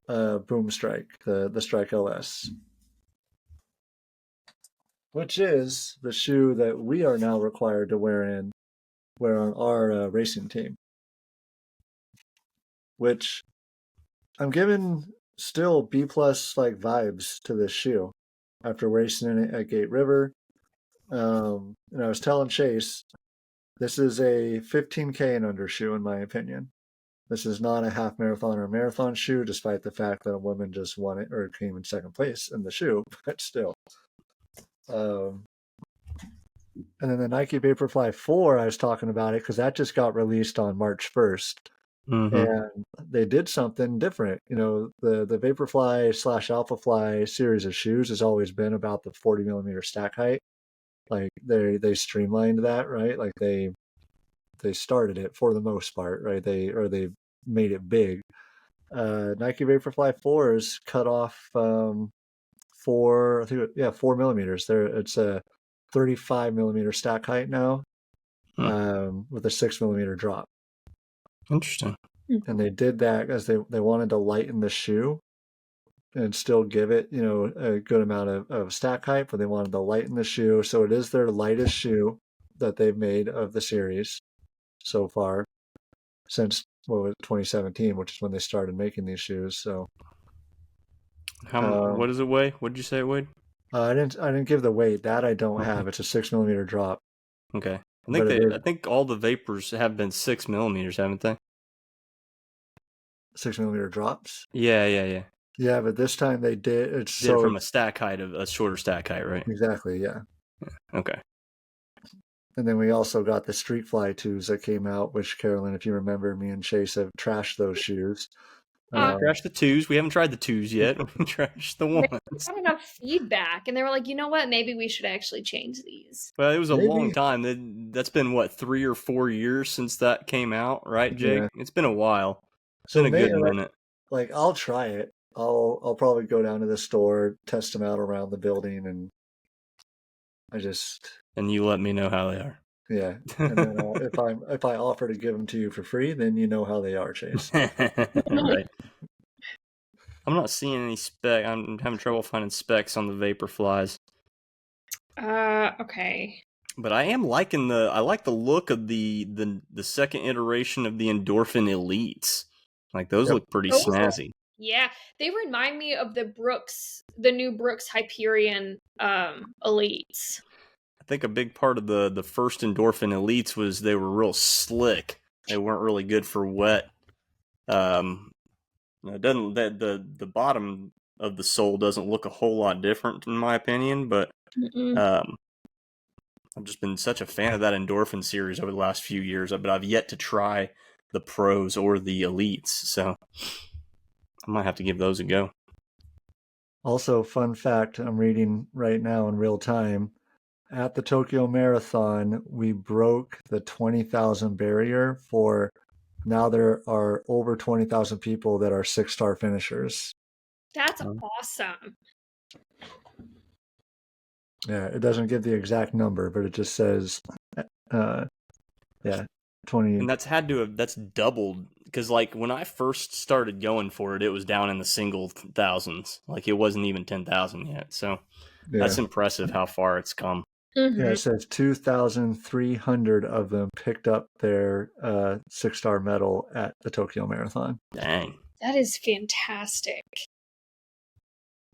Boom Strike, the Strike LS, which is the shoe that we are now required to wear on our racing team. Which I'm giving still B plus like vibes to this shoe after racing in it at Gate River. And I was telling Chase, this is a 15K and under shoe in my opinion. This is not a half marathon or marathon shoe, despite the fact that a woman just won it or came in second place in the shoe, but still. And then the Nike Vaporfly 4, I was talking about it because that just got released on March 1st. And they did something different. You know, the Vaporfly / Alphafly series of shoes has always been about the 40 millimeter stack height. Like they streamlined that, right? Like they started it for the most part, right? They made it big. Nike Vaporfly 4s cut off 4 millimeters. It's a 35 millimeter stack height now, with a 6 millimeter drop. Interesting. And they did that because they wanted to lighten the shoe and still give it, you know, a good amount of stack height, but they wanted to lighten the shoe. So it is their lightest shoe that they've made of the series so far since 2017, which is when they started making these shoes. So what does it weigh? What did you say it weighed? I didn't give the weight. That I don't have. It's a 6 millimeter drop. Okay. I think all the Vapors have been 6 millimeters, haven't they? 6 millimeter drops. Yeah. Yeah, but this time they did. It's Did it from a stack height of a shorter stack height, right? Exactly. Yeah. Okay. And then we also got the Street Fly 2s that came out, which, Carolyn, if you remember, me and Chase have trashed those shoes. Trashed the 2s. We haven't tried the 2s yet. We trashed the 1s. Not enough feedback, and they were like, you know what? Maybe we should actually change these. Well, it was a long time. That's been, what, 3 or 4 years since that came out, right, Jake? Yeah. It's been a while. It's been a good minute. Like, I'll try it. I'll probably go down to the store, test them out around the building, and And you let me know how they are. Yeah, and then if I offer to give them to you for free, then you know how they are, Chase. Right. I'm not seeing any spec. I'm having trouble finding specs on the Vaporflies. Okay. But I am liking I like the look of the second iteration of the Endorphin Elites. Like those look pretty snazzy. Yeah, they remind me of the new Brooks Hyperion Elites. I think a big part of the first Endorphin Elites was they were real slick. They weren't really good for wet. It doesn't the bottom of the sole doesn't look a whole lot different in my opinion, but I've just been such a fan of that Endorphin series over the last few years, but I've yet to try the Pros or the Elites, so I might have to give those a go. Also, fun fact, I'm reading right now in real time. At the Tokyo Marathon, we broke the 20,000 barrier for now there are over 20,000 people that are 6-star finishers. That's awesome. Yeah, it doesn't give the exact number, but it just says, 20. And that's doubled, because like when I first started going for it, it was down in the single thousands. Like it wasn't even 10,000 yet. So that's impressive how far it's come. Mm-hmm. Yeah, it says 2,300 of them picked up their 6-star medal at the Tokyo Marathon. Dang. That is fantastic.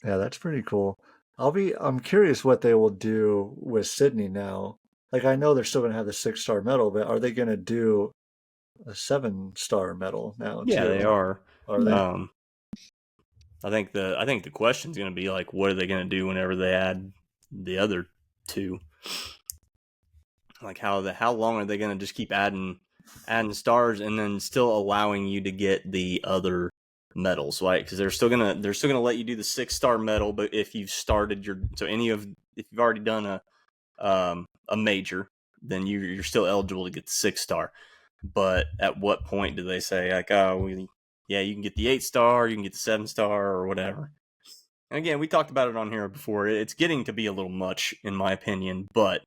Yeah, that's pretty cool. I'm curious what they will do with Sydney now. Like, I know they're still going to have the 6-star medal, but are they going to do a 7-star medal now? Yeah, too? they are. Are they? I think the question's going to be like, what are they going to do whenever they add the other two? Like, how long are they going to just keep adding stars and then still allowing you to get the other medals, right? Because they're still gonna let you do the 6-star medal, but if you've started if you've already done a a major, then you're still eligible to get the 6-star. But at what point do they say, like, oh, you can get the 8-star, you can get the 7-star, or whatever? And again, we talked about it on here before. It's getting to be a little much, in my opinion. But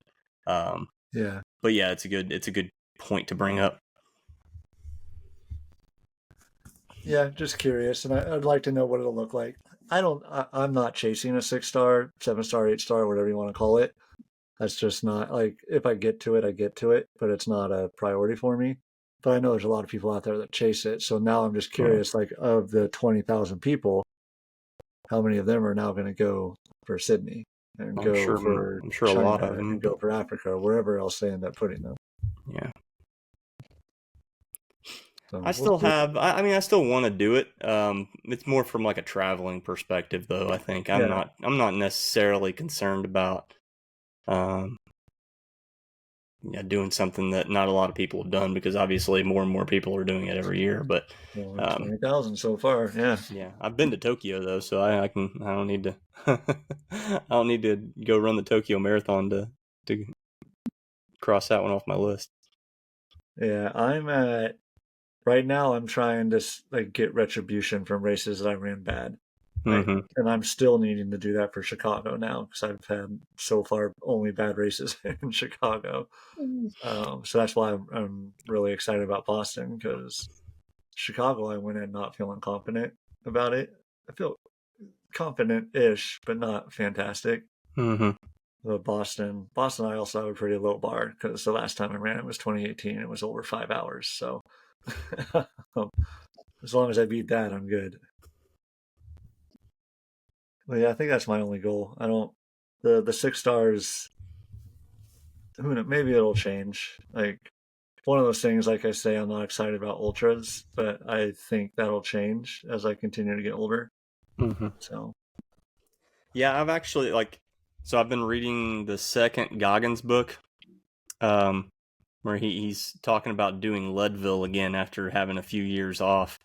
yeah, it's a good point to bring up. Yeah, just curious, and I'd like to know what it'll look like. I'm not chasing a 6-star, 7-star, 8-star, whatever you want to call it. That's just not, like, if I get to it, I get to it, but it's not a priority for me. But I know there's a lot of people out there that chase it. So now I'm just curious, like, of the 20,000 people, how many of them are now going to go for Sydney and I'm go sure for China, a lot of them, and go for Africa or wherever else they end up putting them. Yeah. So I still want to do it. It's more from like a traveling perspective, though. I think I'm not necessarily concerned about, doing something that not a lot of people have done, because obviously more and more people are doing it every year. But 20,000 so far, yeah. Yeah, I've been to Tokyo though, so I don't need to I don't need to go run the Tokyo Marathon to cross that one off my list. Yeah, right now I'm trying to like get retribution from races that I ran bad. Mm-hmm. And I'm still needing to do that for Chicago now, because I've had so far only bad races in Chicago. So that's why I'm really excited about Boston, because Chicago I went in not feeling confident about it. I feel confident-ish, but not fantastic. Mm-hmm. But Boston I also have a pretty low bar, because the last time I ran it was 2018. It was over 5 hours. So as long as I beat that, I'm good. Well, yeah, I think that's my only goal. I don't the 6 stars. Who knows, maybe it'll change. Like, one of those things, like I say, I'm not excited about ultras, but I think that'll change as I continue to get older. Mm-hmm. So, yeah, I've actually I've been reading the second Goggins book, where he's talking about doing Leadville again after having a few years off.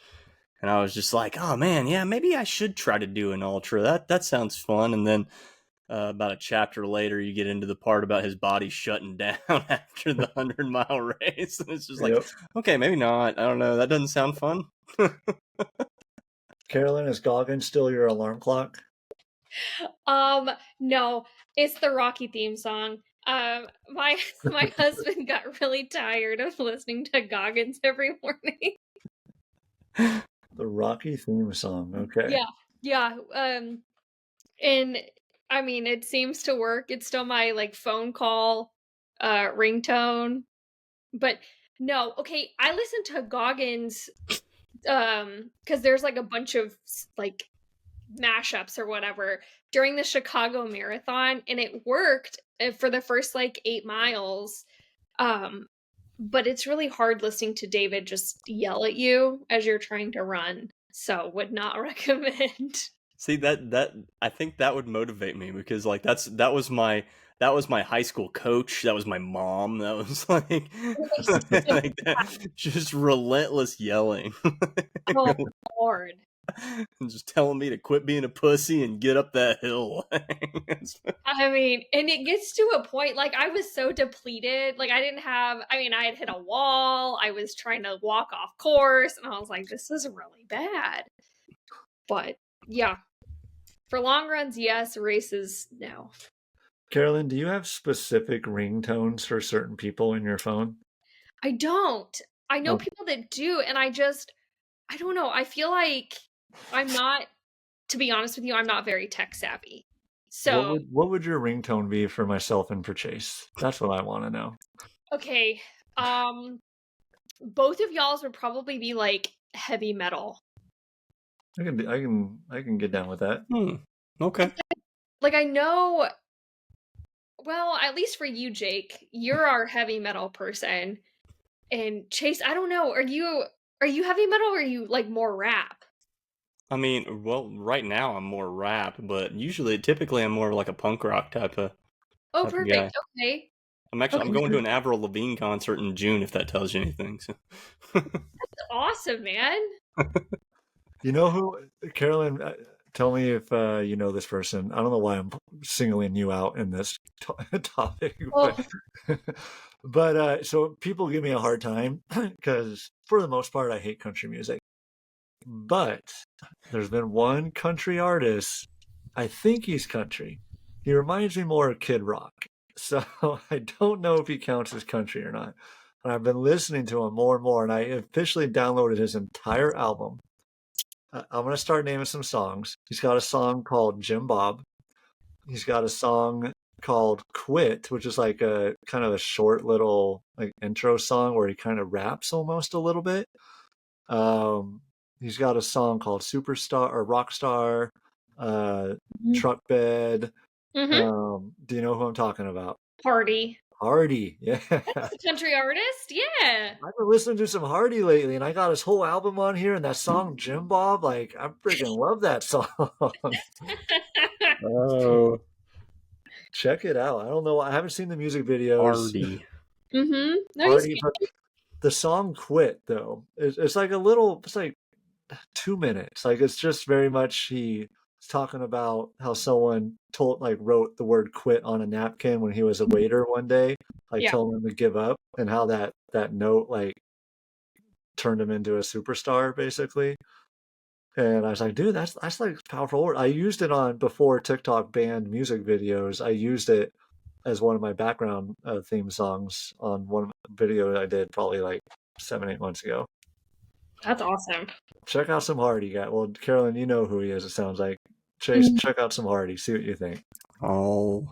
And I was just like, oh man, yeah, maybe I should try to do an ultra. That sounds fun. And then about a chapter later, you get into the part about his body shutting down after the 100-mile race. And it's just like, okay, maybe not. I don't know. That doesn't sound fun. Carolyn, is Goggins still your alarm clock? No, it's the Rocky theme song. My husband got really tired of listening to Goggins every morning. The Rocky theme song. Okay. Yeah. And I mean, it seems to work. It's still my like phone call ringtone. But no, okay, I listen to Goggins because there's like a bunch of like mashups or whatever during the Chicago Marathon, and it worked for the first like 8 miles. But it's really hard listening to David just yell at you as you're trying to run. So would not recommend. See, that I think that would motivate me, because like that was my high school coach, that was my mom, that was like, like that, just relentless yelling. Oh Lord. And just telling me to quit being a pussy and get up that hill. I mean, and it gets to a point, like, I was so depleted. Like, I had hit a wall. I was trying to walk off course, and I was like, this is really bad. But, yeah. For long runs, yes. Races, no. Carolyn, do you have specific ringtones for certain people in your phone? I don't. I know people that do, and I don't know. I feel like I'm not, to be honest with you, I'm not very tech savvy. So what would your ringtone be for myself and for Chase? That's what I want to know. Okay. Both of y'all's would probably be like heavy metal. I can get down with that. Okay. Like, I know, well, at least for you, Jake, you're our heavy metal person. And Chase, I don't know, are you heavy metal, or are you like more rap? I mean, well, right now I'm more rap, but typically I'm more like a punk rock type of. Oh, perfect. Guy. Okay. I'm going to an Avril Lavigne concert in June, if that tells you anything. So. That's awesome, man. You know who, Carolyn, Tell me if you know this person. I don't know why I'm singling you out in this topic, Well, but so people give me a hard time because for the most part I hate country music. But there's been one country artist. I think he's country. He reminds me more of Kid Rock. So I don't know if he counts as country or not. And I've been listening to him more and more, and I officially downloaded his entire album. I'm going to start naming some songs. He's got a song called Jim Bob. He's got a song called Quit, which is like a kind of a short little like intro song where he kind of raps almost a little bit. He's got a song called Superstar or Rockstar, Truck Bed. mm-hmm. Do you know who I'm talking about? Hardy. Hardy, yeah. That's a country artist, yeah. I've been listening to some Hardy lately, and I got his whole album on here, and that song Jim Bob, like I freaking love that song. Oh, check it out. I don't know. I haven't seen the music videos. Hardy. Mm-hmm. No, Hardy, but the song Quit though, it's like a little. It's like 2 minutes. Like it's just very much he's talking about how someone wrote the word quit on a napkin when he was a waiter one day, told him to give up, and how that note like turned him into a superstar basically. And I was like, dude, that's like powerful word. I used it on before TikTok banned music videos. I used it as one of my background theme songs on one video I did probably like 7-8 months ago. That's awesome. Check out some Hardy, guy. Well, Carolyn, you know who he is. It sounds like. Chase, check out some Hardy. See what you think. I'll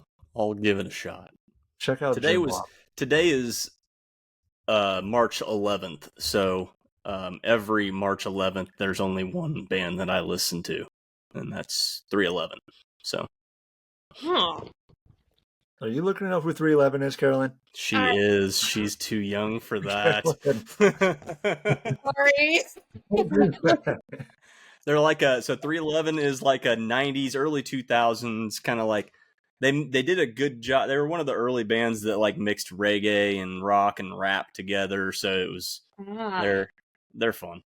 give it a shot. Check out today is March 11th, so every March 11th there's only one band that I listen to, and that's 311. So, are you looking up who 311 is, Carolyn? She is. She's too young for that. Sorry. They're like so 311 is like a 90s, early 2000s kind of like they did a good job. They were one of the early bands that like mixed reggae and rock and rap together. So it was they're fun.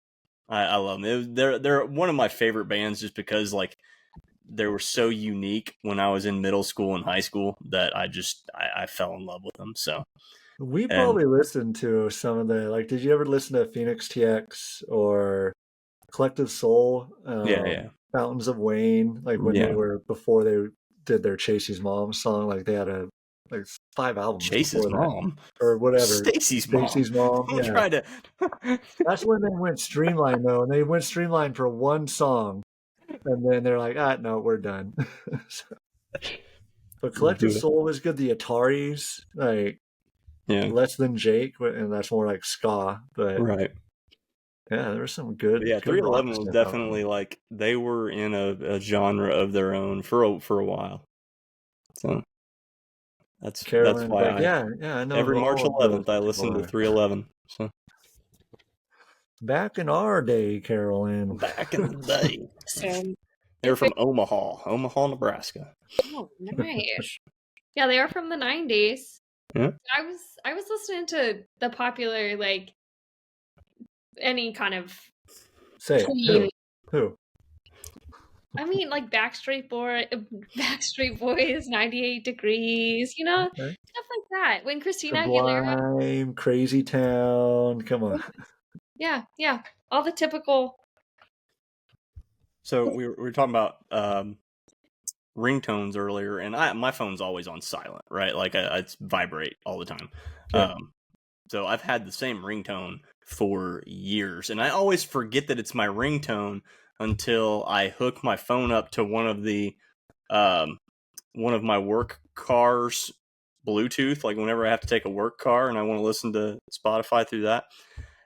I love them. They're one of my favorite bands just because like they were so unique when I was in middle school and high school that I fell in love with them. So we probably listened to some of the did you ever listen to Phoenix TX or Collective Soul? Fountains of Wayne, when they were before they did their Chasey's Mom song, they had 5 albums. Chasey's Mom or whatever. Stacy's Mom. Yeah. Try to. That's when they went streamline though, and they went streamline for one song, and then they're like, no, we're done. But Collective Soul was good. The Ataris, Less Than Jake, and that's more like ska, but right. Yeah, there was some good. Yeah, 311 was definitely they were in a genre of their own for a while. So that's why I know. Every March 11th, I listen to 311. So back in our day, Carolyn. Back in the day. They're from Omaha, Nebraska. Oh, nice. Yeah, they are from the 90s. Yeah. I was listening to the popular any kind of say who? I mean, Backstreet Boys, 98 Degrees, stuff like that. When Christina Aguilera, Crazy Town, come on. Yeah, all the typical. So we were talking about ringtones earlier, and my phone's always on silent, right? It's vibrate all the time. Yeah. So I've had the same ringtone for years, and I always forget that it's my ringtone until I hook my phone up to one of my work cars Bluetooth, whenever I have to take a work car and I want to listen to Spotify through that.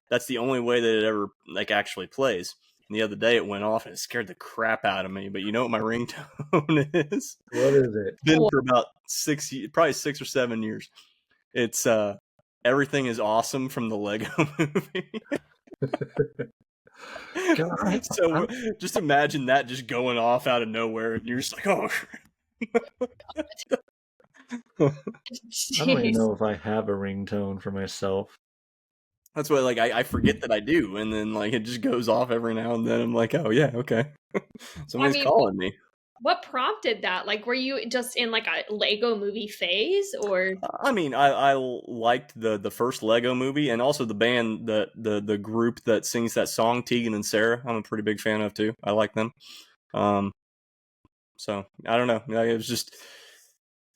That's the only way that it ever actually plays. And the other day it went off and it scared the crap out of me. But you know what my ringtone is? What is it? It's been for about 6 or 7 years. It's Everything is Awesome from the Lego movie. God, so just imagine that just going off out of nowhere, and you're just like, oh. I don't even know if I have a ringtone for myself. That's why, like, I forget that I do, and then like it just goes off every now and then. I'm like, oh yeah, okay, somebody's calling me. What prompted that? Like, were you just in like a Lego movie phase, or? I mean, I liked the first Lego movie, and also the band, the group that sings that song, Tegan and Sarah. I'm a pretty big fan of too. I like them. So I don't know. It was just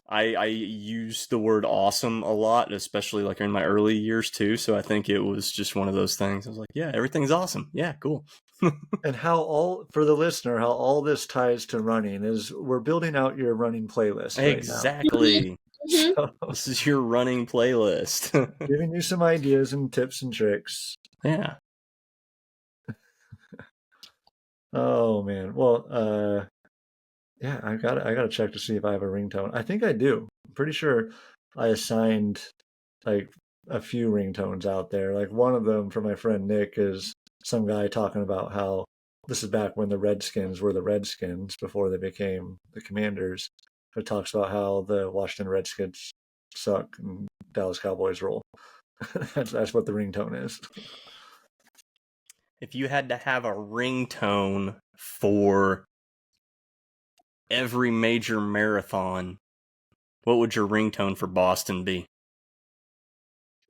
I used the word awesome a lot, especially like in my early years too. So I think it was just one of those things. I was like, yeah, everything's awesome. Yeah, cool. And for the listener, how all this ties to running is we're building out your running playlist right exactly. Mhm. now. So, This is your running playlist. giving you some ideas and tips and tricks. Yeah. Oh man. Well, yeah, I gotta check to see if I have a ringtone. I think I do. I'm pretty sure I assigned like a few ringtones out there. Like one of them for my friend Nick is some guy talking about how this is back when the Redskins were the Redskins before they became the Commanders. It talks about how the Washington Redskins suck and Dallas Cowboys roll. That's what the ringtone is. If you had to have a ringtone for every major marathon, what would your ringtone for Boston be?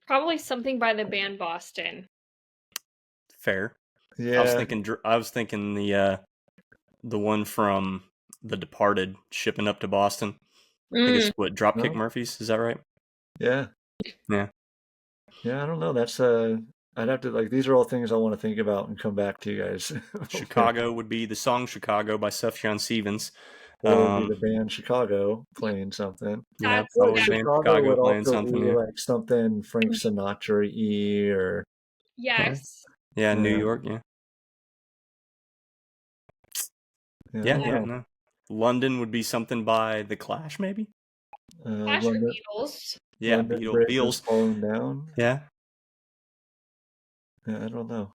Probably something by the band Boston. Fair. Yeah. I was thinking the one from The Departed, Shipping Up to Boston. I think it's what, Dropkick No. Murphys, is that right? Yeah. Yeah. Yeah, I don't know. That's I'd have to like these are all things I want to think about and come back to you guys. Chicago would be the song Chicago by Sufjan Stevens. Or it'd be the band Chicago playing something. Yeah, That's probably yeah. the band Chicago Chicago would playing also something. be Yeah. like something Frank Sinatra-y or Yes. Yeah, New Yeah. York, yeah. I Yeah, don't yeah, know. no. London would be something by The Clash, maybe? Clash or London, Beatles. Yeah, London Bridge is Beatles. falling down. Yeah. Yeah, I don't know.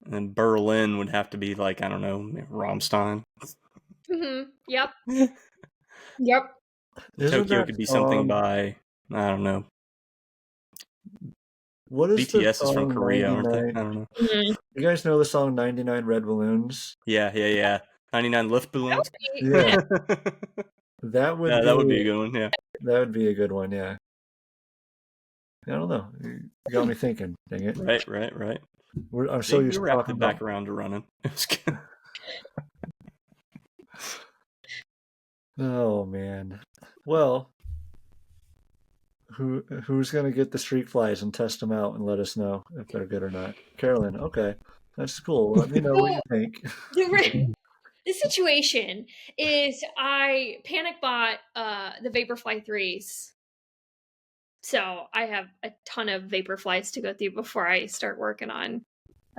And then Berlin would have to be like, I don't know, Rammstein. Mm-hmm. Yep. Yep. Isn't Tokyo that could be something song? by, I don't know. What is the BTS is from song Korea, aren't they? 99? I don't know. Mhm. You guys know the song 99 Red Balloons? Yeah. 99 lift balloons. Yeah, that would Yeah, be that would be a good one, yeah. that would be a good one. Yeah. I don't know. You got me thinking. Dang it. Right. I'm so You used to wrapped talking it back about. around to running. It was good. Oh man. Well, who's gonna get the streak flies and test them out and let us know if they're good or not? Carolyn. Okay, that's cool. Let me know what you think. The situation is I panic bought the Vaporfly 3s. So I have a ton of Vaporflies to go through before I start working on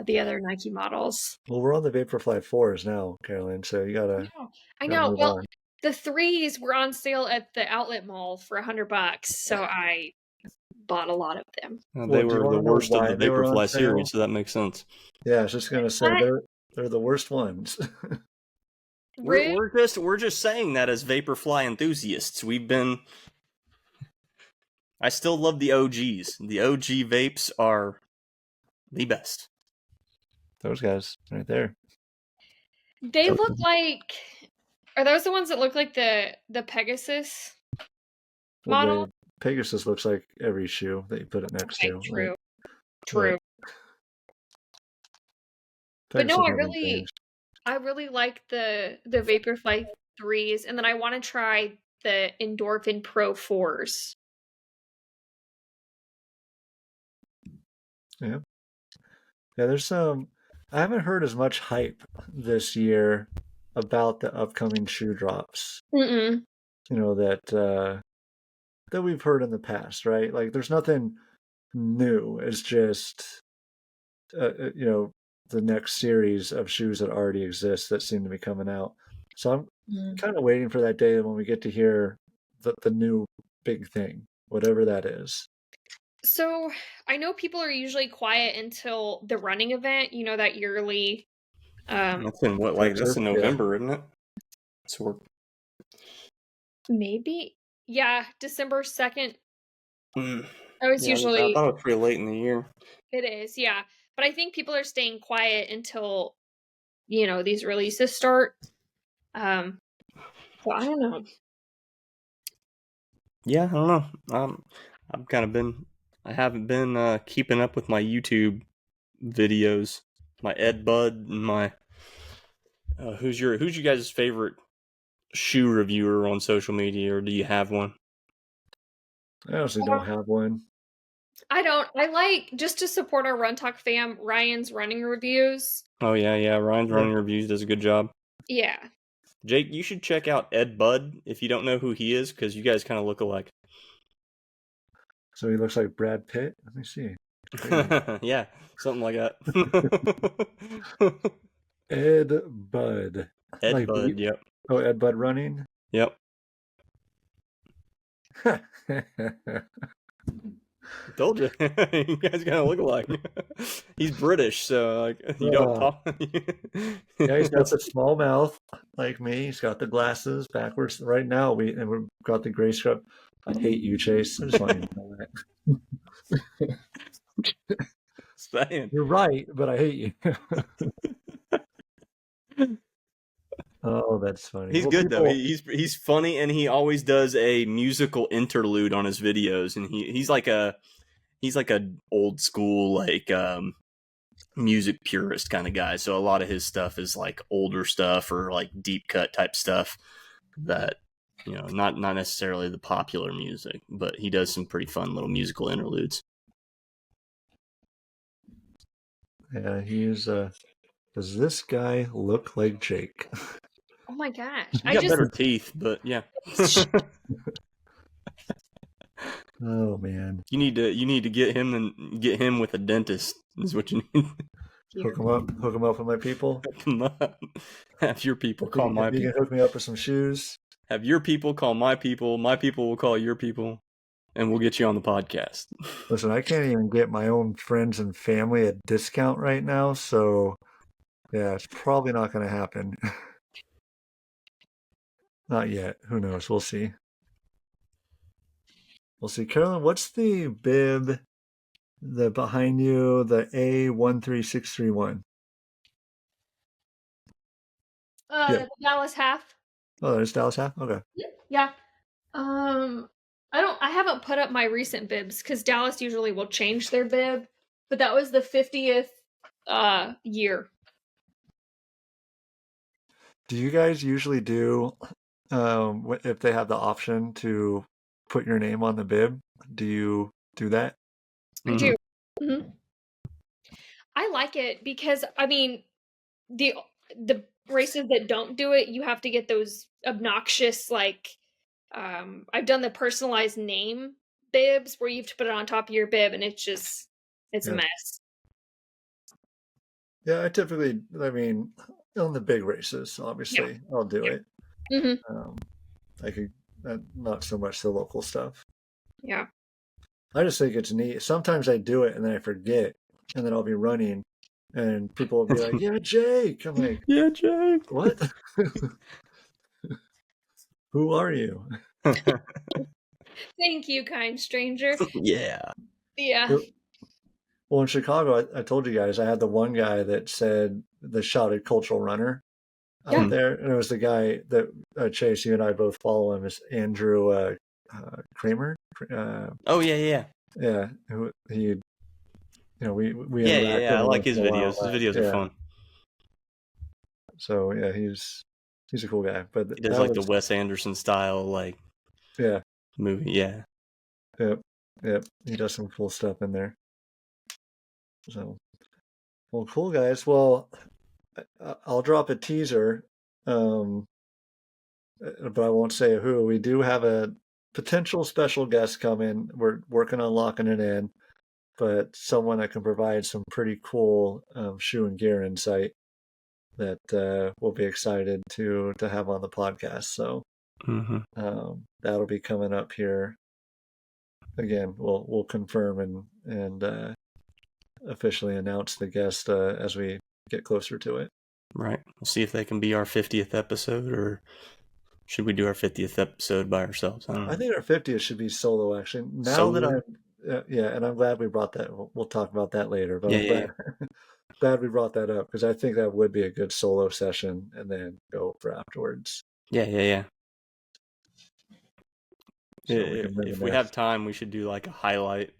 the other Nike models. Well, we're on the Vaporfly 4s now, Carolyn. So you gotta. I gotta know. move Well, on. the 3s were on sale at the outlet mall for $100, so I bought a lot of them. They Well, do you were the wanna know worst of why the they were on Vaporfly sale? series, so that makes sense. Yeah, I was just gonna say What? they're the worst ones. Rude. We're just saying that as Vaporfly enthusiasts. I still love the OGs. The OG vapes are the best. Those guys right there. They look like. Are those the ones that look like the Pegasus Well, model? Pegasus looks like every shoe that you put it next Okay, to. true. Right? True. But no, Pegasus hasn't changed. I really like the Vaporfly 3s, and then I want to try the Endorphin Pro 4s. Yeah. Yeah, there's some. I haven't heard as much hype this year about the upcoming shoe drops. Mm-mm. You know that we've heard in the past, right? Like, there's nothing new. It's just the next series of shoes that already exist that seem to be coming out. So I'm kind of waiting for that day when we get to hear the new big thing, whatever that is. So I know people are usually quiet until the running event, that yearly. That's in that's in November, isn't it? So Maybe. Yeah, December 2nd. I That was usually. thought it was pretty late in the year. It is, yeah. But I think people are staying quiet until, these releases start. So I don't know. Yeah, I don't know. I haven't been keeping up with my YouTube videos, my EddBud and my. Who's your guys' favorite shoe reviewer on social media, or do you have one? I honestly don't have one. I don't. I like, just to support our RunTok fam, Ryan's running reviews. Oh yeah. Ryan's running reviews does a good job. Yeah. Jake, you should check out EddBud if you don't know who he is, because you guys kind of look alike. So he looks like Brad Pitt. Let me see. Yeah, something like that. EddBud. EddBud, yep. Oh, EddBud running? Yep. Told you. You guys kind of look alike. He's British, so like you don't talk. Yeah, he's got the small mouth like me. He's got the glasses backwards. Right now, we've got the gray scrub. I hate you, Chase. I just want you to know that. Saying. You're right, but I hate you. Oh, that's funny. He's good though. He's funny, and he always does a musical interlude on his videos, and he's like a old school like music purist kind of guy. So a lot of his stuff is like older stuff or like deep cut type stuff that not necessarily the popular music, but he does some pretty fun little musical interludes. Yeah, he's does this guy look like Jake? Oh my gosh. He got better teeth, but yeah. Oh man. You need to get him with a dentist is what you need. Hook him up with my people. Hook him up. Have your people call my people. You can hook me up with some shoes. Have your people call my people will call your people, and we'll get you on the podcast. Listen, I can't even get my own friends and family a discount right now, so yeah, it's probably not going to happen. Not yet. Who knows? We'll see. Carolyn, what's the bib behind you, the A13631? The Dallas half. Oh, there's Dallas half? Okay. Yeah. I haven't put up my recent bibs because Dallas usually will change their bib, but that was the 50th year. Do you guys usually do, if they have the option to put your name on the bib, do you do that? I do. Mm-hmm. I like it because, I mean, the races that don't do it, you have to get those obnoxious, like, I've done the personalized name bibs where you have to put it on top of your bib, and it's a mess. Yeah, I mean, on the big races, obviously, I'll do it. Mm-hmm. I could, not so much the local stuff. Yeah. I just think it's neat. Sometimes I do it and then I forget, and then I'll be running, and people will be like, "Yeah, Jake." I'm like, "Yeah, Jake." What? Who are you? Thank you, kind stranger. Yeah. Yeah. Well, in Chicago, I told you guys I had the one guy that said the shouted cultural runner out there, and it was the guy that Chase, you and I both follow him, is Andrew Kramer. Oh yeah. Yeah, we I like his videos. His videos are fun. So yeah, he's a cool guy. But he does like the Wes Anderson style, like movie. Yeah. Yep. He does some cool stuff in there. So, well, cool guys. Well, I'll drop a teaser, but I won't say who. We do have a potential special guest coming. We're working on locking it in, but someone that can provide some pretty cool shoe and gear insight that we'll be excited to have on the podcast. So that'll be coming up here. Again, we'll confirm and officially announce the guest as we get closer to it. Right. We'll see if they can be our 50th episode, or should we do our 50th episode by ourselves? I don't know. I think our 50th should be solo, actually. Now that Yeah, and I'm glad we brought that. We'll talk about that later, but I'm glad glad we brought that up because I think that would be a good solo session and then go for afterwards. Yeah. So we can If we have time, we should do like a highlight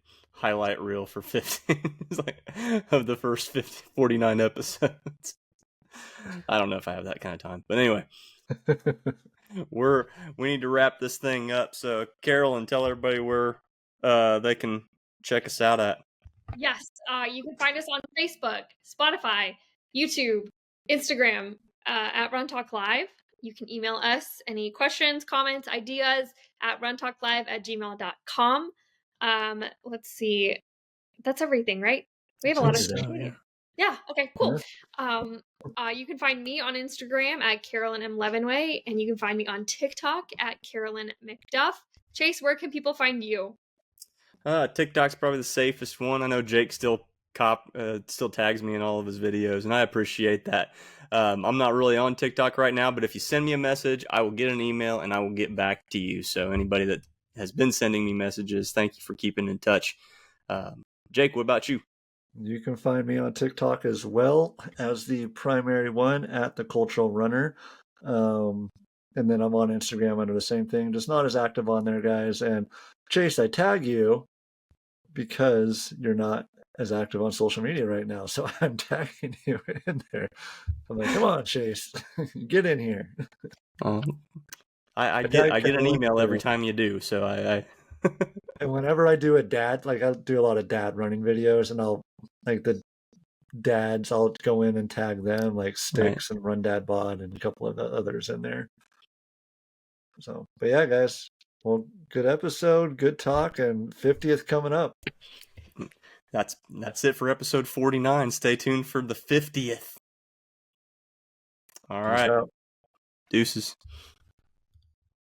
reel for 15 of the first 49 episodes. I don't know if I have that kind of time, but anyway, we need to wrap this thing up. So Carolyn, tell everybody where they can check us out at. Yes, you can find us on Facebook, Spotify, YouTube, Instagram at RunTok Live. You can email us any questions, comments, ideas at runtalklive@gmail.com. Let's see. That's everything, right? We have a lot of stuff. Yeah. Okay, cool. You can find me on Instagram at Carolyn M. Levenway, and you can find me on TikTok at Carolyn McDuff. Chase, where can people find you? TikTok's probably the safest one. I know Jake still tags me in all of his videos, and I appreciate that. I'm not really on TikTok right now, but if you send me a message, I will get an email and I will get back to you. So anybody that has been sending me messages, thank you for keeping in touch. Jake, what about you? You can find me on TikTok as well as the primary one at the Cultural Runner. And then I'm on Instagram under the same thing, just not as active on there, guys. And Chase, I tag you because you're not as active on social media right now. So I'm tagging you in there. I'm like, come on, Chase, get in here. I get an email every time you do. So I And whenever I do I do a lot of dad running videos, and I'll like the dads, I'll go in and tag them, like Sticks and Run Dad Bod and a couple of the others in there. So, but yeah, guys, well, good episode, good talk, and 50th coming up. That's it for episode 49. Stay tuned for the 50th. All right. Deuces.